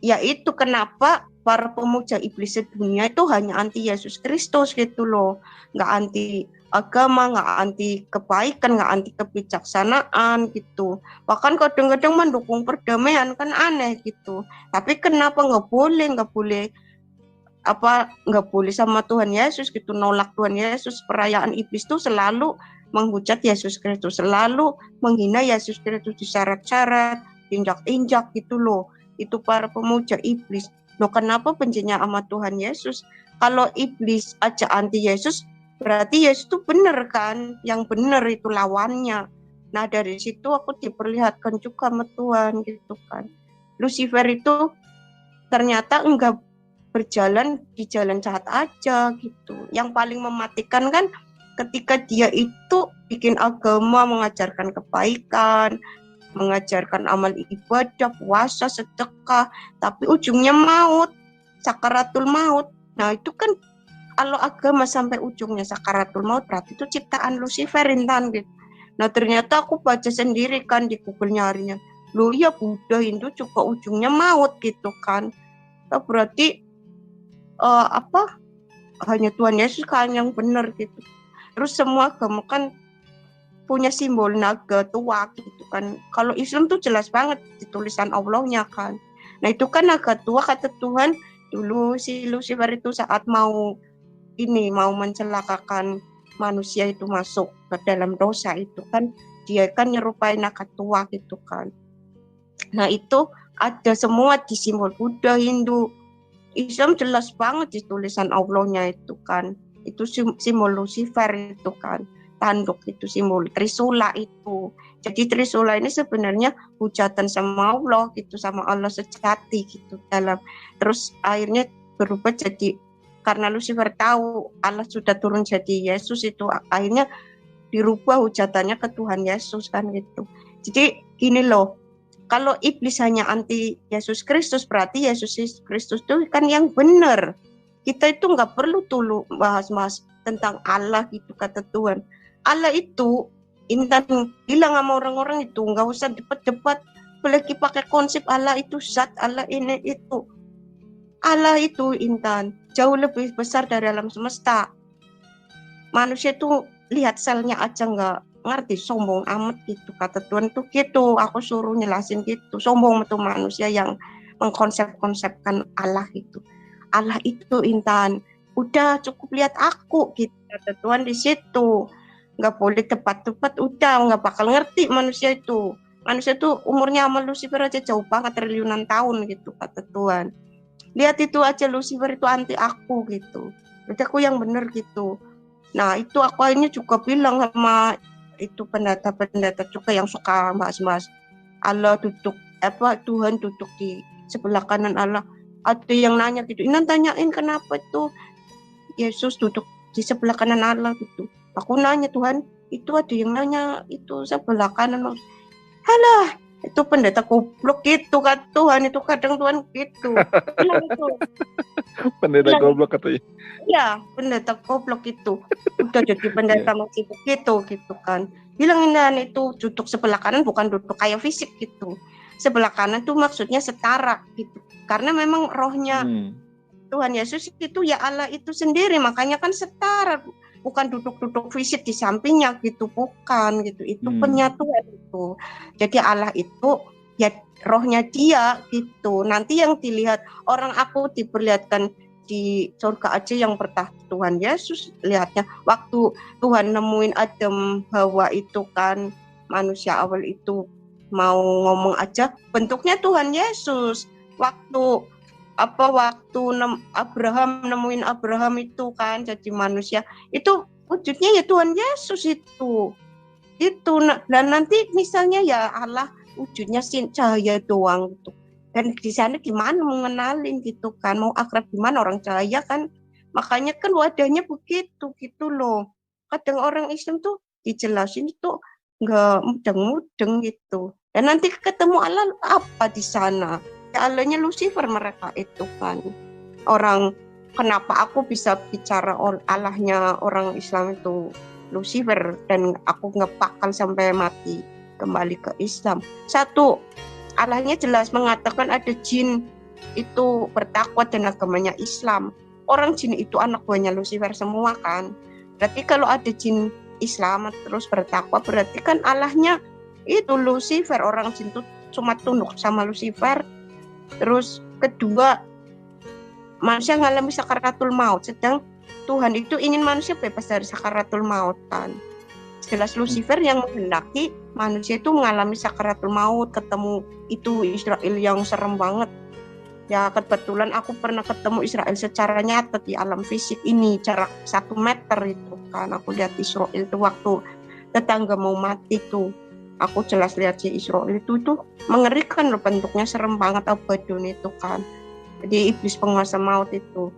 yaitu kenapa para pemuja iblis sedunia itu hanya anti Yesus Kristus gitu loh, nggak anti agama, nggak anti kebaikan, nggak anti kebijaksanaan gitu, bahkan kadang-kadang mendukung perdamaian, kan aneh gitu. Tapi kenapa nggak boleh sama Tuhan Yesus gitu, nolak Tuhan Yesus. Perayaan iblis tuh selalu menghujat Yesus Kristus, selalu menghina Yesus Kristus, disyarat-syarat, injak-injak gitu loh. Itu para pemuja iblis. Loh kenapa bencinya sama Tuhan Yesus? Kalau iblis aja anti Yesus, berarti Yesus itu benar kan? Yang benar itu lawannya. Nah dari situ aku diperlihatkan juga sama Tuhan gitu kan. Lucifer itu ternyata enggak berjalan di jalan jahat aja gitu. Yang paling mematikan kan ketika dia itu bikin agama, mengajarkan kebaikan, mengajarkan amal ibadah, puasa, sedekah, tapi ujungnya maut, sakaratul maut. Nah itu kan kalau agama sampai ujungnya sakaratul maut berarti itu ciptaan Lucifer Intan gitu. Nah ternyata aku baca sendiri kan di Google nyarinya, loh ya Buddha Hindu juga ujungnya maut gitu kan. Nah, berarti hanya Tuhan Yesus kan yang benar gitu. Terus semua agama kan punya simbol naga tua gitu kan. Kalau Islam tuh jelas banget di tulisan Allahnya kan. Nah itu kan naga tua kata Tuhan dulu si Lucifer itu saat mau mencelakakan manusia itu masuk ke dalam dosa itu kan, dia kan nyerupai naga tua gitu kan. Nah itu ada semua di simbol Buddha, Hindu, Islam jelas banget di tulisan Allahnya itu kan. Itu simbol Lucifer itu kan, tanduk itu simbol Trisula itu. Jadi Trisula ini sebenarnya hujatan sama Allah gitu, sama Allah sejati gitu dalam. Terus akhirnya berubah jadi, karena Lucifer tahu Allah sudah turun jadi Yesus, itu akhirnya dirubah hujatannya ke Tuhan Yesus kan gitu. Jadi gini loh, kalau iblis hanya anti Yesus Kristus, berarti Yesus Kristus itu kan yang benar. Kita itu nggak perlu dulu bahas-bahas tentang Allah gitu kata Tuhan. Allah itu, Intan bilang sama orang-orang itu nggak usah debat-debat, apalagi pakai konsep Allah itu zat, Allah ini itu. Allah itu Intan jauh lebih besar dari alam semesta. Manusia itu lihat selnya aja nggak ngerti, sombong amat gitu kata Tuhan tuh gitu. Aku suruh nyelasin gitu, sombong itu manusia yang mengkonsep-konsepkan Allah itu. Allah itu Intan udah cukup lihat aku gitu kata Tuhan di situ. Nggak boleh tepat-tepat, udah nggak bakal ngerti manusia itu. Manusia itu umurnya sama Lucifer aja jauh banget, triliunan tahun gitu kata Tuhan. Lihat itu aja, Lucifer itu anti aku gitu, berarti aku yang benar gitu. Nah itu aku akhirnya juga bilang sama itu pendeta-pendeta juga yang suka bahas-bahas Allah duduk Tuhan duduk di sebelah kanan Allah. Ada yang nanya gitu, Inan tanyain kenapa itu Yesus duduk di sebelah kanan Allah gitu. Aku nanya, Tuhan itu ada yang nanya itu sebelah kanan. Halah, itu pendeta goblok gitu kan Tuhan, itu kadang Tuhan gitu bilang itu pendeta goblok katanya. Ya pendeta goblok itu udah jadi pendeta masih begitu gitu kan. Bilangin itu duduk sebelah kanan bukan duduk kayak fisik gitu, sebelah kanan tuh maksudnya setara gitu, karena memang rohnya Tuhan Yesus itu ya Allah itu sendiri, makanya kan setara, bukan duduk-duduk fisik di sampingnya gitu, bukan gitu. Itu penyatuan itu. Jadi Allah itu ya rohnya dia gitu. Nanti yang dilihat orang aku diperlihatkan di surga aja yang bertahta Tuhan Yesus, lihatnya waktu Tuhan nemuin Adam Hawa itu kan, manusia awal itu mau ngomong aja bentuknya Tuhan Yesus. Waktu Abraham nemuin Abraham itu kan jadi manusia, itu wujudnya ya Tuhan Yesus itu. Dan nanti misalnya ya Allah wujudnya cahaya doang gitu. Dan di sana gimana mengenalin gitu kan, mau akrab gimana orang cahaya kan, makanya kan wadahnya begitu gitu loh. Kadang orang Islam tuh dijelasin itu nggak mudeng-mudeng gitu. Dan nanti ketemu Allah apa di sana? Allahnya Lucifer mereka itu kan. Orang kenapa aku bisa bicara Allahnya orang Islam itu Lucifer dan aku ngepakal sampai mati kembali ke Islam. Satu, Allahnya jelas mengatakan ada jin itu bertakwa dan agamanya Islam. Orang jin itu anak buahnya Lucifer semua kan. Berarti kalau ada jin Islam terus bertakwa, berarti kan Allahnya itu Lucifer. Orang jin itu cuma tunduk sama Lucifer. Terus kedua, manusia mengalami sakaratul maut, sedang Tuhan itu ingin manusia bebas dari sakaratul maut kan. Jelas Lucifer yang menghendaki manusia itu mengalami sakaratul maut, ketemu itu Israel yang serem banget. Ya kebetulan aku pernah ketemu Israel secara nyata di alam fisik ini, jarak 1 meter itu kan. Aku lihat Israel itu waktu tetangga mau mati tuh. Aku jelas lihat si Israel itu tuh mengerikan loh, bentuknya serem banget, Abaddon itu kan. Jadi iblis penguasa maut itu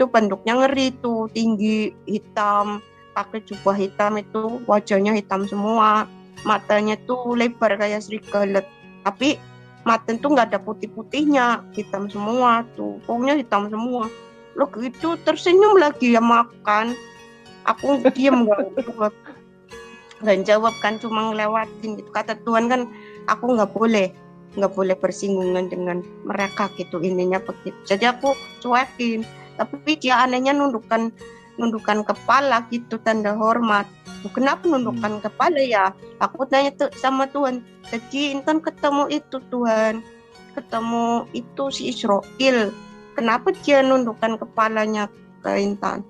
bentuknya ngeri tuh, tinggi, hitam, pakai jubah hitam itu, wajahnya hitam semua, matanya tuh lebar kayak serigala, tapi mata tuh nggak ada putih-putihnya, hitam semua tuh, pokoknya hitam semua. Lo gitu tersenyum lagi ya makan. Aku diem nggak jawab kan, cuma ngelewatin gitu. Kata Tuhan kan aku nggak boleh bersinggungan dengan mereka gitu, ininya begitu. Jadi aku cuekin, tapi dia anehnya nundukkan kepala gitu, tanda hormat. Kenapa nundukkan kepala ya? Aku tanya tuh sama Tuhan, jadi Intan ketemu itu Tuhan, ketemu itu si Israel, kenapa dia nundukkan kepalanya ke Intan?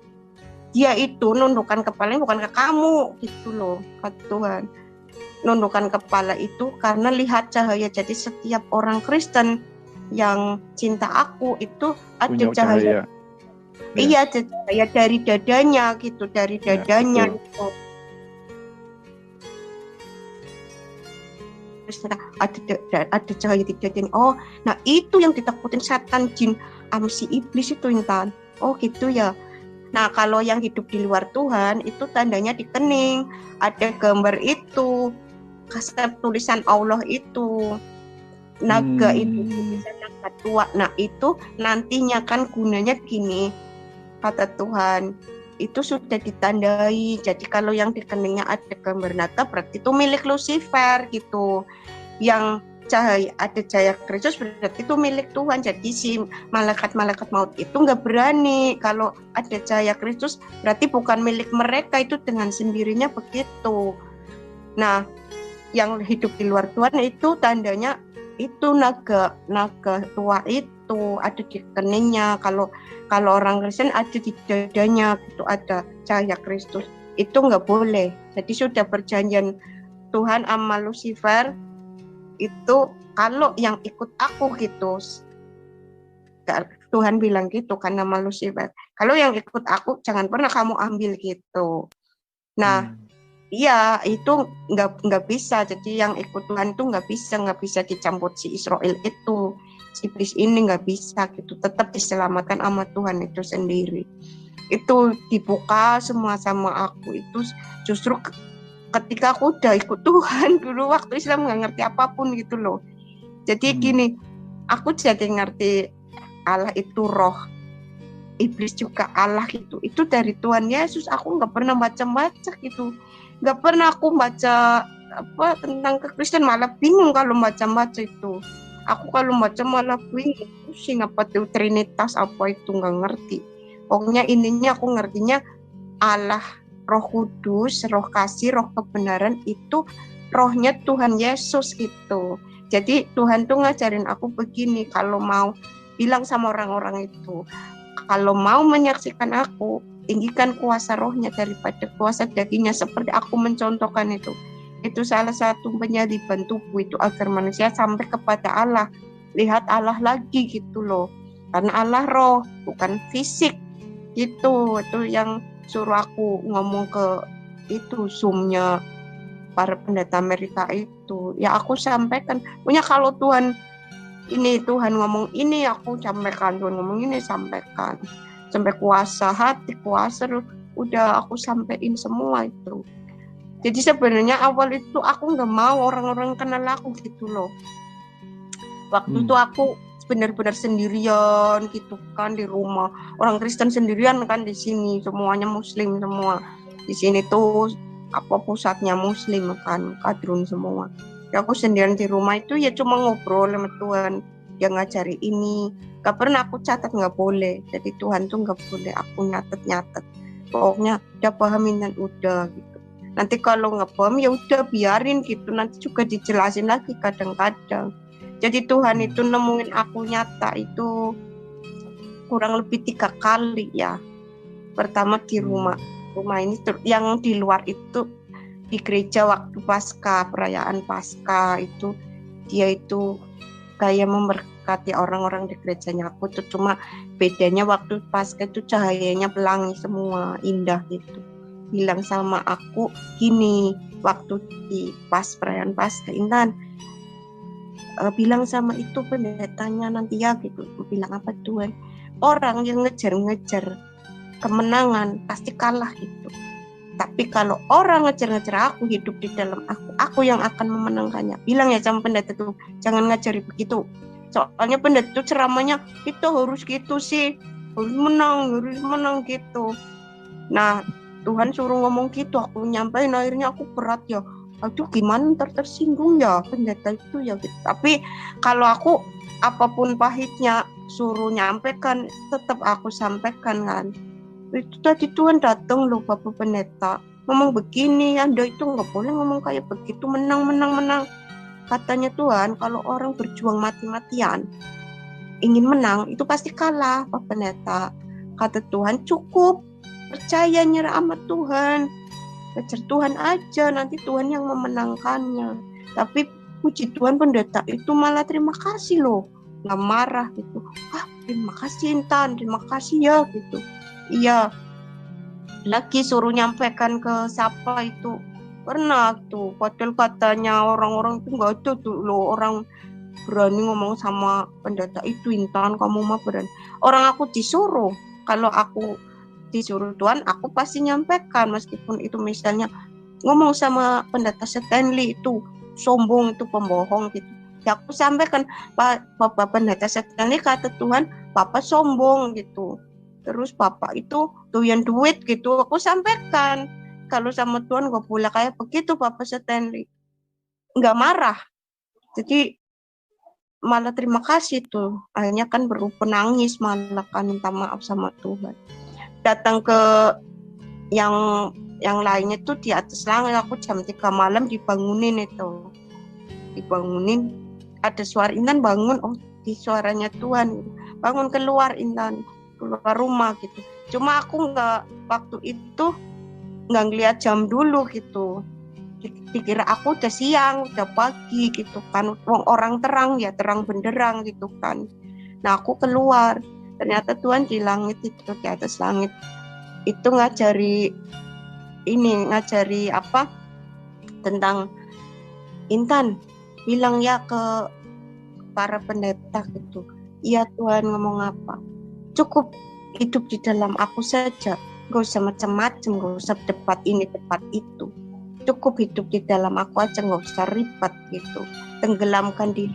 Dia itu nundukkan kepalanya bukan ke kamu gitu loh, kata Tuhan. Nundukkan kepala itu karena lihat cahaya. Jadi setiap orang Kristen yang cinta aku itu ada Punya cahaya. Iya, Ya. ada cahaya dari dadanya gitu, dari dadanya betul. gitu. Terus ada cahaya di dadanya. Oh, nah itu yang ditakutin setan, jin, si iblis itu Intan. Oh gitu ya. Nah kalau yang hidup di luar Tuhan itu tandanya di kening, ada gambar itu, kasar tulisan Allah itu, naga itu tulisan naga tua. Nah itu nantinya kan gunanya gini, kata Tuhan, itu sudah ditandai. Jadi kalau yang di keningnya ada gambar naga berarti itu milik Lucifer gitu. Yang ada cahaya Kristus berarti itu milik Tuhan. Jadi si malaikat-malaikat maut itu nggak berani. Kalau ada cahaya Kristus berarti bukan milik mereka, itu dengan sendirinya begitu. Nah yang hidup di luar Tuhan itu tandanya itu naga tua itu ada di keningnya. Kalau orang Kristen ada di dadanya gitu, ada cahaya Kristus, itu nggak boleh. Jadi sudah perjanjian Tuhan sama Lucifer itu, kalau yang ikut aku gitu, Tuhan bilang gitu kan sama Lucifer, kalau yang ikut aku jangan pernah kamu ambil gitu. Nah iya itu nggak bisa. Jadi yang ikut Tuhan itu nggak bisa dicampur si Israel itu, si iblis ini nggak bisa gitu, tetap diselamatkan sama Tuhan itu sendiri. Itu dibuka semua sama aku itu justru ketika aku udah ikut Tuhan. Dulu waktu Islam nggak ngerti apapun gitu loh. Jadi gini, aku jadi ngerti Allah itu roh, iblis juga Allah gitu. Itu dari Tuhan Yesus. Aku nggak pernah baca gitu, nggak pernah aku baca apa tentang kekristen, malah bingung kalau baca itu. Aku kalau baca malah bingung, pusing apa tuh Trinitas apa itu, nggak ngerti. Pokoknya ininya aku ngertinya Allah Roh Kudus, Roh Kasih, Roh Kebenaran itu rohnya Tuhan Yesus gitu. Jadi Tuhan tuh ngajarin aku begini, kalau mau bilang sama orang-orang itu, kalau mau menyaksikan aku, tinggikan kuasa rohnya daripada kuasa dagingnya, seperti aku mencontohkan itu. Itu salah satu penyaliban tubuh itu agar manusia sampai kepada Allah, lihat Allah lagi gitu loh. Karena Allah roh, bukan fisik gitu. Itu yang suruh aku ngomong ke itu Zoom-nya para pendeta Amerika itu. Ya aku sampaikan, punya kalau Tuhan ngomong ini, aku sampaikan. Tuhan ngomong ini, sampaikan. Sampai kuasa hati, kuasa udah aku sampaikan semua itu. Jadi sebenarnya awal itu aku nggak mau orang-orang kenal aku gitu loh. Waktu itu aku benar-benar sendirian gitu kan di rumah. Orang Kristen sendirian kan di sini, semuanya Muslim semua. Di sini tuh apa pusatnya Muslim kan, kadrun semua. Ya aku sendirian di rumah itu ya cuma ngobrol sama Tuhan. Dia ngajari ini, gak pernah aku catat, nggak boleh. Jadi Tuhan tuh nggak boleh aku nyatet. Pokoknya udah pahamin dan udah gitu. Nanti kalau nggak paham ya udah biarin gitu. Nanti juga dijelasin lagi kadang-kadang. Jadi Tuhan itu nemuin aku nyata itu kurang lebih 3 kali ya. Pertama di rumah ini, yang di luar itu di gereja waktu Paskah, perayaan Paskah itu dia itu kayak memberkati orang-orang di gerejanya aku tuh. Cuma bedanya waktu Paskah itu cahayanya pelangi semua, indah gitu. Bilang sama aku gini waktu di pas perayaan Paskah, Intan, bilang sama itu pendetanya nanti ya gitu. Bilang apa Tuhan, orang yang ngejar kemenangan pasti kalah gitu. Tapi kalau orang ngejar aku, hidup di dalam aku yang akan memenangkannya. Bilang ya sama pendeta tuh, jangan ngajari begitu. Soalnya pendeta tuh ceramahnya itu harus gitu sih. harus menang gitu. Nah, Tuhan suruh ngomong gitu, aku nyampein, akhirnya aku berat ya. Aduh, gimana ntar tersinggung ya pendeta itu ya gitu. Tapi kalau aku apapun pahitnya suruh nyampaikan, tetap aku sampaikan kan. Itu tadi Tuhan datang loh Bapak Pendeta, ngomong begini, Anda itu nggak boleh ngomong kayak begitu, menang. Katanya Tuhan, kalau orang berjuang mati-matian ingin menang, itu pasti kalah Bapak Pendeta. Kata Tuhan, cukup percaya, nyerah sama Tuhan, kejar Tuhan aja, nanti Tuhan yang memenangkannya. Tapi puji Tuhan pendeta itu malah terima kasih loh, nggak marah gitu. Terima kasih Intan, terima kasih ya gitu. Iya, lagi suruh nyampaikan ke siapa itu, pernah tuh, padahal katanya orang-orang itu nggak ada tuh loh orang berani ngomong sama pendeta itu, Intan kamu mah berani. Orang aku disuruh, kalau aku disuruh Tuhan, aku pasti nyampaikan, meskipun itu misalnya ngomong sama pendeta Stanley itu sombong, itu pembohong gitu. Ya aku sampaikan, Bapak pendeta Stanley kata Tuhan, Bapak sombong gitu. Terus Bapak itu doyan duit gitu. Aku sampaikan, kalau sama Tuhan gak boleh kayak begitu Bapak Stanley. Nggak marah. Jadi malah terima kasih tuh. Akhirnya kan berupa nangis, malah kan minta maaf sama Tuhan. Datang ke yang lainnya tuh di atas langit, aku jam 3 malam dibangunin itu. Dibangunin, ada suara Intan bangun, oh di suaranya Tuhan. Bangun keluar Intan, keluar rumah gitu. Cuma aku waktu itu nggak ngeliat jam dulu gitu. Dikira aku udah siang, udah pagi gitu kan. Orang terang ya, terang benderang gitu kan. Nah aku keluar, ternyata Tuhan di langit itu, di atas langit itu ngajari apa tentang Intan, bilang ya ke para pendeta gitu. Iya Tuhan, ngomong apa? Cukup hidup di dalam aku saja, gak usah macam-macam, gak usah debat ini debat itu. Cukup hidup di dalam aku aja, gak usah ribet gitu. Tenggelamkan di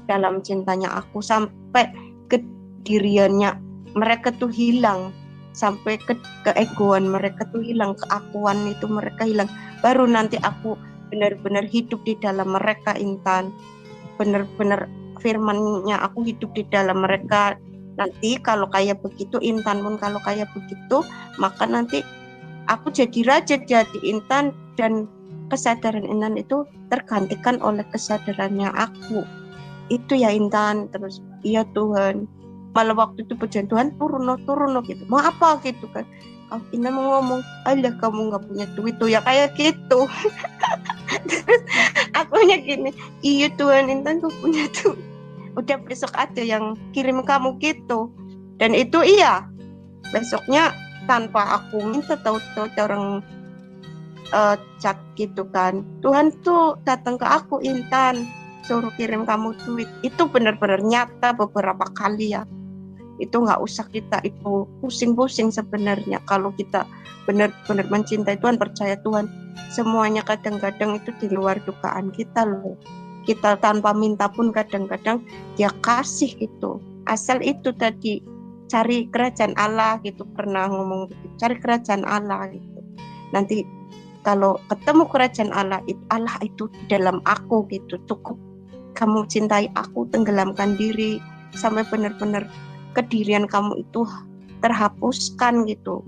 dalam cintanya aku sampai kediriannya mereka tuh hilang, sampai keegoan mereka tuh hilang, keakuan itu mereka hilang. Baru nanti aku benar-benar hidup di dalam mereka Intan. Benar-benar firman-Nya aku hidup di dalam mereka. Nanti kalau kayak begitu, Intan pun kalau kayak begitu, maka nanti aku jadi raja, jadi Intan, dan kesadaran Intan itu tergantikan oleh kesadarannya aku. Itu ya Intan. Terus iya Tuhan. Malah waktu itu pujian Tuhan turun gitu. Mau apa gitu kan? Intan mau ngomong, alah kamu nggak punya duit tuh ya kayak gitu. Terus akunya gini, iya Tuhan Intan gak punya duit. Udah besok ada yang kirim kamu gitu. Dan itu iya, besoknya tanpa aku minta, tahu-tahu orang chat gitu kan, Tuhan tuh datang ke aku Intan, suruh kirim kamu duit. Itu benar-benar nyata beberapa kali ya. Itu nggak usah kita itu pusing-pusing sebenarnya. Kalau kita benar-benar mencintai Tuhan, percaya Tuhan, semuanya kadang-kadang itu di luar dugaan kita loh. Kita tanpa minta pun kadang-kadang Dia kasih gitu. Asal itu tadi, cari kerajaan Allah gitu, pernah ngomong gitu, cari kerajaan Allah gitu. Nanti kalau ketemu kerajaan Allah itu di dalam aku gitu. Cukup kamu cintai aku, tenggelamkan diri sampai benar-benar kedirian kamu itu terhapuskan gitu.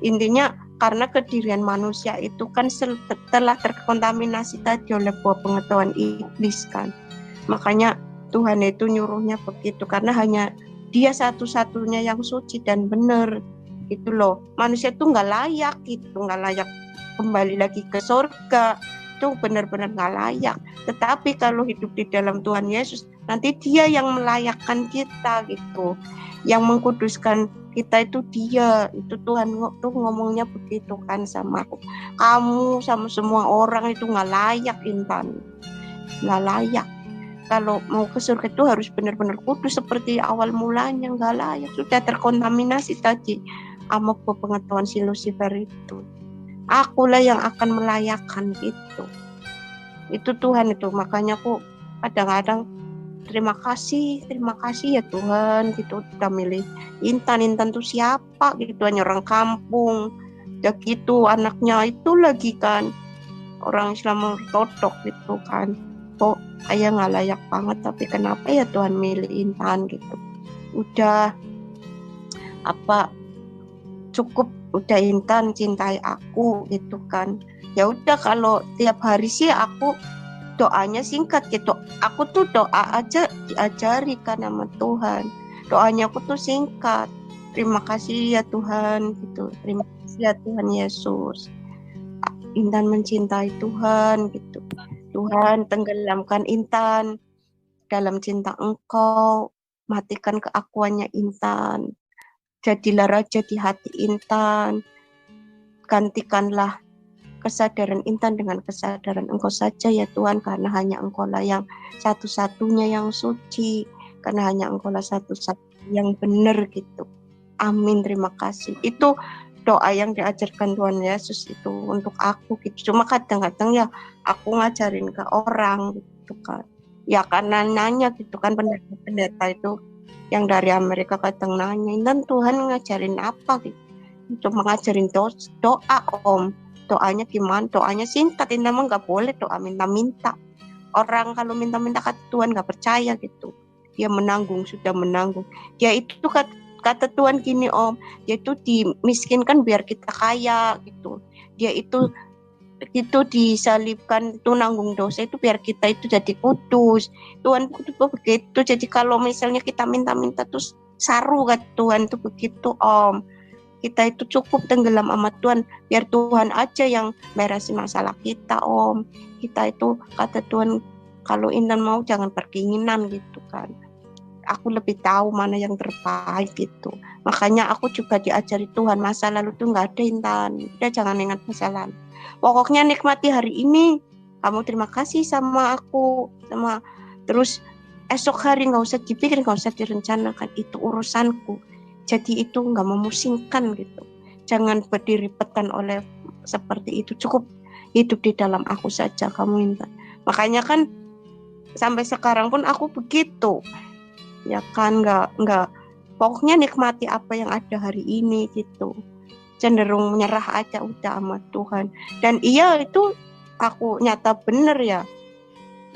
Intinya karena kedirian manusia itu kan telah terkontaminasi tadi oleh buah pengetahuan iblis kan. Makanya Tuhan itu nyuruhnya begitu, karena hanya Dia satu-satunya yang suci dan benar gitu loh. Manusia itu nggak layak gitu, nggak layak kembali lagi ke surga. Itu benar-benar nggak layak. Tetapi kalau hidup di dalam Tuhan Yesus, nanti Dia yang melayakkan kita gitu. Yang mengkuduskan kita itu Dia. Itu Tuhan tuh ngomongnya begitu kan sama aku. Kamu sama semua orang itu nggak layak Intan. Nggak layak. Kalau mau ke surga itu harus benar-benar kudus seperti awal mulanya. Nggak layak. Sudah terkontaminasi tadi sama pengetahuan si Lucifer itu. Akulah yang akan melayakkan gitu. Itu Tuhan itu. Makanya aku kadang-kadang terima kasih ya Tuhan gitu udah milih Intan tuh siapa gitu, hanya orang kampung udah gitu anaknya itu lagi kan orang Islam ortodok gitu kan, kok kayak nggak layak banget, tapi kenapa ya Tuhan milih Intan gitu. Udah apa cukup udah Intan cintai aku gitu kan. Ya udah kalau tiap hari sih aku doanya singkat gitu. Aku tuh doa aja diajari kan sama Tuhan. Doanya aku tuh singkat. Terima kasih ya Tuhan gitu. Terima kasih ya Tuhan Yesus. Intan mencintai Tuhan gitu. Tuhan tenggelamkan Intan dalam cinta Engkau. Matikan keakuannya Intan. Jadilah raja di hati Intan. Gantikanlah kesadaran Intan dengan kesadaran Engkau saja ya Tuhan, karena hanya Engkau lah yang satu-satunya yang suci, karena hanya Engkau lah satu-satunya yang benar gitu. Amin, terima kasih. Itu doa yang diajarkan Tuhan Yesus itu untuk aku gitu. Cuma kadang-kadang ya aku ngajarin ke orang gitu kan. Ya karena nanya gitu kan, pendeta itu yang dari Amerika kadang nanya, Intan Tuhan ngajarin apa gitu. Cuma ngajarin doa Om. Doanya gimana? Doanya singkat, Intan mah nggak boleh doa minta-minta. Orang kalau minta-minta kata Tuhan nggak percaya gitu. Dia menanggung, sudah menanggung. Dia itu kata Tuhan gini Om, dia itu dimiskinkan biar kita kaya gitu. Dia itu disalibkan itu nanggung dosa itu biar kita itu jadi kudus. Tuhan itu begitu. Jadi kalau misalnya kita minta-minta terus saru kan Tuhan itu begitu Om. Kita itu cukup tenggelam sama Tuhan, biar Tuhan aja yang beresin masalah kita Om. Kita itu kata Tuhan kalau Intan mau jangan berkeinginan gitu kan. Aku lebih tahu mana yang terbaik gitu. Makanya aku juga diajari Tuhan, masa lalu tuh nggak ada Intan. Udah jangan ingat masa lalu. Pokoknya nikmati hari ini. Kamu terima kasih sama aku, sama terus esok hari nggak usah dipikir, nggak usah direncanakan, itu urusanku. Jadi itu nggak memusingkan gitu. Jangan berdiripetan oleh seperti itu. Cukup hidup di dalam aku saja kamu Intan. Makanya kan sampai sekarang pun aku begitu. Ya kan nggak pokoknya nikmati apa yang ada hari ini gitu. Cenderung menyerah aja udah sama Tuhan. Dan iya itu aku nyata bener ya.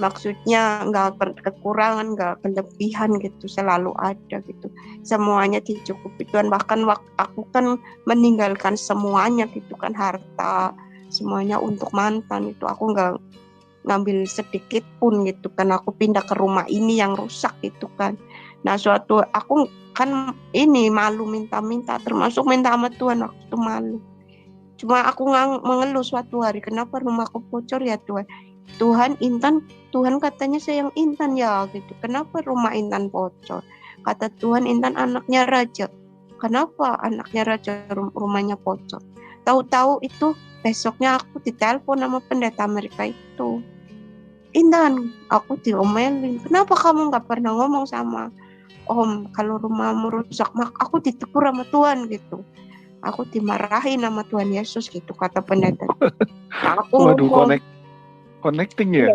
Maksudnya nggak kekurangan, nggak kelebihan gitu, selalu ada gitu. Semuanya dicukupi Tuhan. Bahkan aku kan meninggalkan semuanya gitu kan, harta semuanya untuk mantan itu aku nggak ngambil sedikit pun gitu kan. Aku pindah ke rumah ini yang rusak gitu kan. Nah suatu aku kan ini malu minta-minta, termasuk minta sama Tuhan waktu itu malu. Cuma aku mengeluh suatu hari, kenapa rumahku bocor ya Tuhan. Tuhan katanya sayang Intan ya gitu. Kenapa rumah Intan bocor? Kata Tuhan Intan anaknya raja. Kenapa anaknya raja rumahnya bocor? Tahu-tahu itu besoknya aku ditelepon sama pendeta Amerika itu. Intan, aku diomelin. Kenapa kamu nggak pernah ngomong sama Om kalau rumahmu rusak? Aku ditegur sama Tuhan gitu. Aku dimarahin sama Tuhan Yesus gitu kata pendeta. Nah, aku Waduh, ngomong. connecting ya?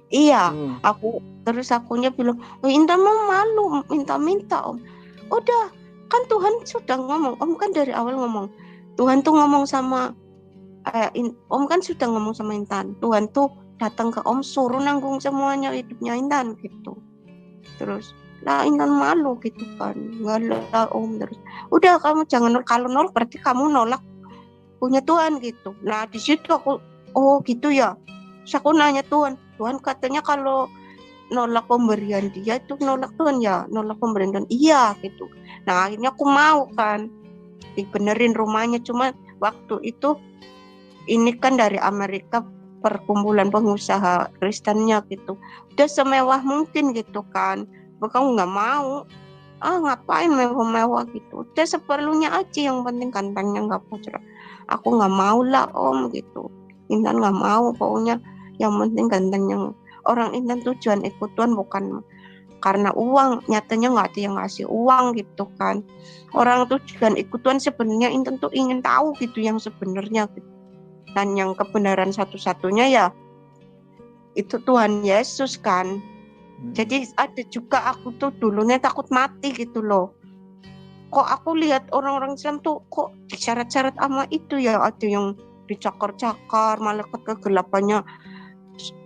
Iya. Aku akunya bilang, Intan mau malu minta-minta Om. Udah, kan Tuhan sudah ngomong. Om kan dari awal ngomong. Tuhan tuh ngomong sama Om kan sudah ngomong sama Intan. Tuhan tuh datang ke Om suruh nanggung semuanya hidupnya Intan gitu. Terus lah Intan malu gitu kan. Enggak lah Om terus. Udah kamu jangan kalau nolak berarti kamu nolak punya Tuhan gitu. Nah di situ aku gitu ya. Terus aku nanya Tuhan katanya kalau nolak pemberian dia itu nolak Tuhan ya, nolak pemberian Tuhan. Iya gitu. Nah akhirnya aku mau kan dibenerin rumahnya. Cuma waktu itu ini kan dari Amerika perkumpulan pengusaha Kristennya gitu. Udah semewah mungkin gitu kan. Kamu nggak mau. Ngapain mewah-mewah gitu. Udah seperlunya aja, yang penting kantangnya nggak bocor. Aku nggak mau lah Om gitu. Intan nggak mau, pokoknya yang penting gantengnya. Orang Intan tujuan ikut Tuhan bukan karena uang, nyatanya nggak ada yang ngasih uang gitu kan. Orang tujuan ikut Tuhan sebenarnya Intan tuh ingin tahu gitu yang sebenarnya gitu. Dan yang kebenaran satu-satunya ya itu Tuhan Yesus kan. Jadi ada juga aku tuh dulunya takut mati gitu loh. Kok aku lihat orang-orang Islam tuh kok disyarat-syarat sama itu ya, ada yang dicakar-cakar, malaikat kegelapannya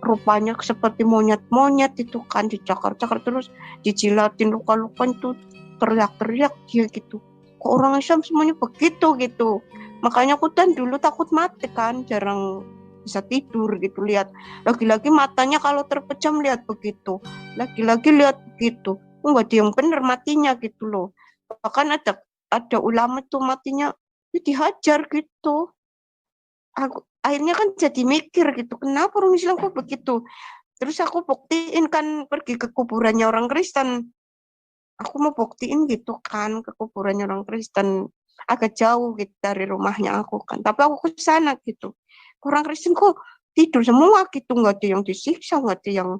rupanya seperti monyet-monyet itu kan, dicakar-cakar terus dijilatin luka-luka itu, teriak-teriak dia gitu. Kok orang Islam semuanya begitu gitu. Makanya aku kan dulu takut mati kan, jarang bisa tidur gitu, lihat lagi-lagi matanya kalau terpejam lihat begitu, lagi-lagi lihat begitu. Enggak ada yang bener matinya gitu loh. Bahkan ada ulama tuh matinya dihajar gitu. Aku akhirnya kan jadi mikir gitu, kenapa orang Islam kok begitu. Terus aku buktiin kan, pergi ke kuburannya orang Kristen. Aku mau buktiin gitu kan ke kuburannya orang Kristen, agak jauh gitu dari rumahnya aku kan, tapi aku ke sana gitu. Orang Kristen kok tidur semua gitu, nggak ada yang disiksa, nggak ada yang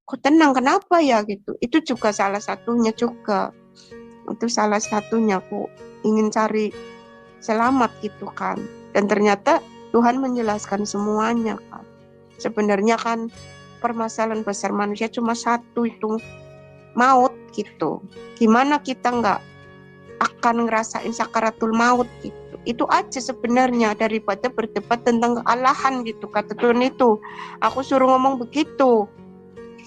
kok tenang, kenapa ya gitu. Itu juga salah satunya juga, itu salah satunya aku ingin cari selamat gitu kan. Dan ternyata Tuhan menjelaskan semuanya kan. Sebenarnya kan permasalahan besar manusia cuma satu, itu maut gitu. Gimana kita nggak akan ngerasain sakaratul maut gitu. Itu aja sebenarnya, daripada berdebat tentang kealahan gitu. Kata Tuhan itu, aku suruh ngomong begitu.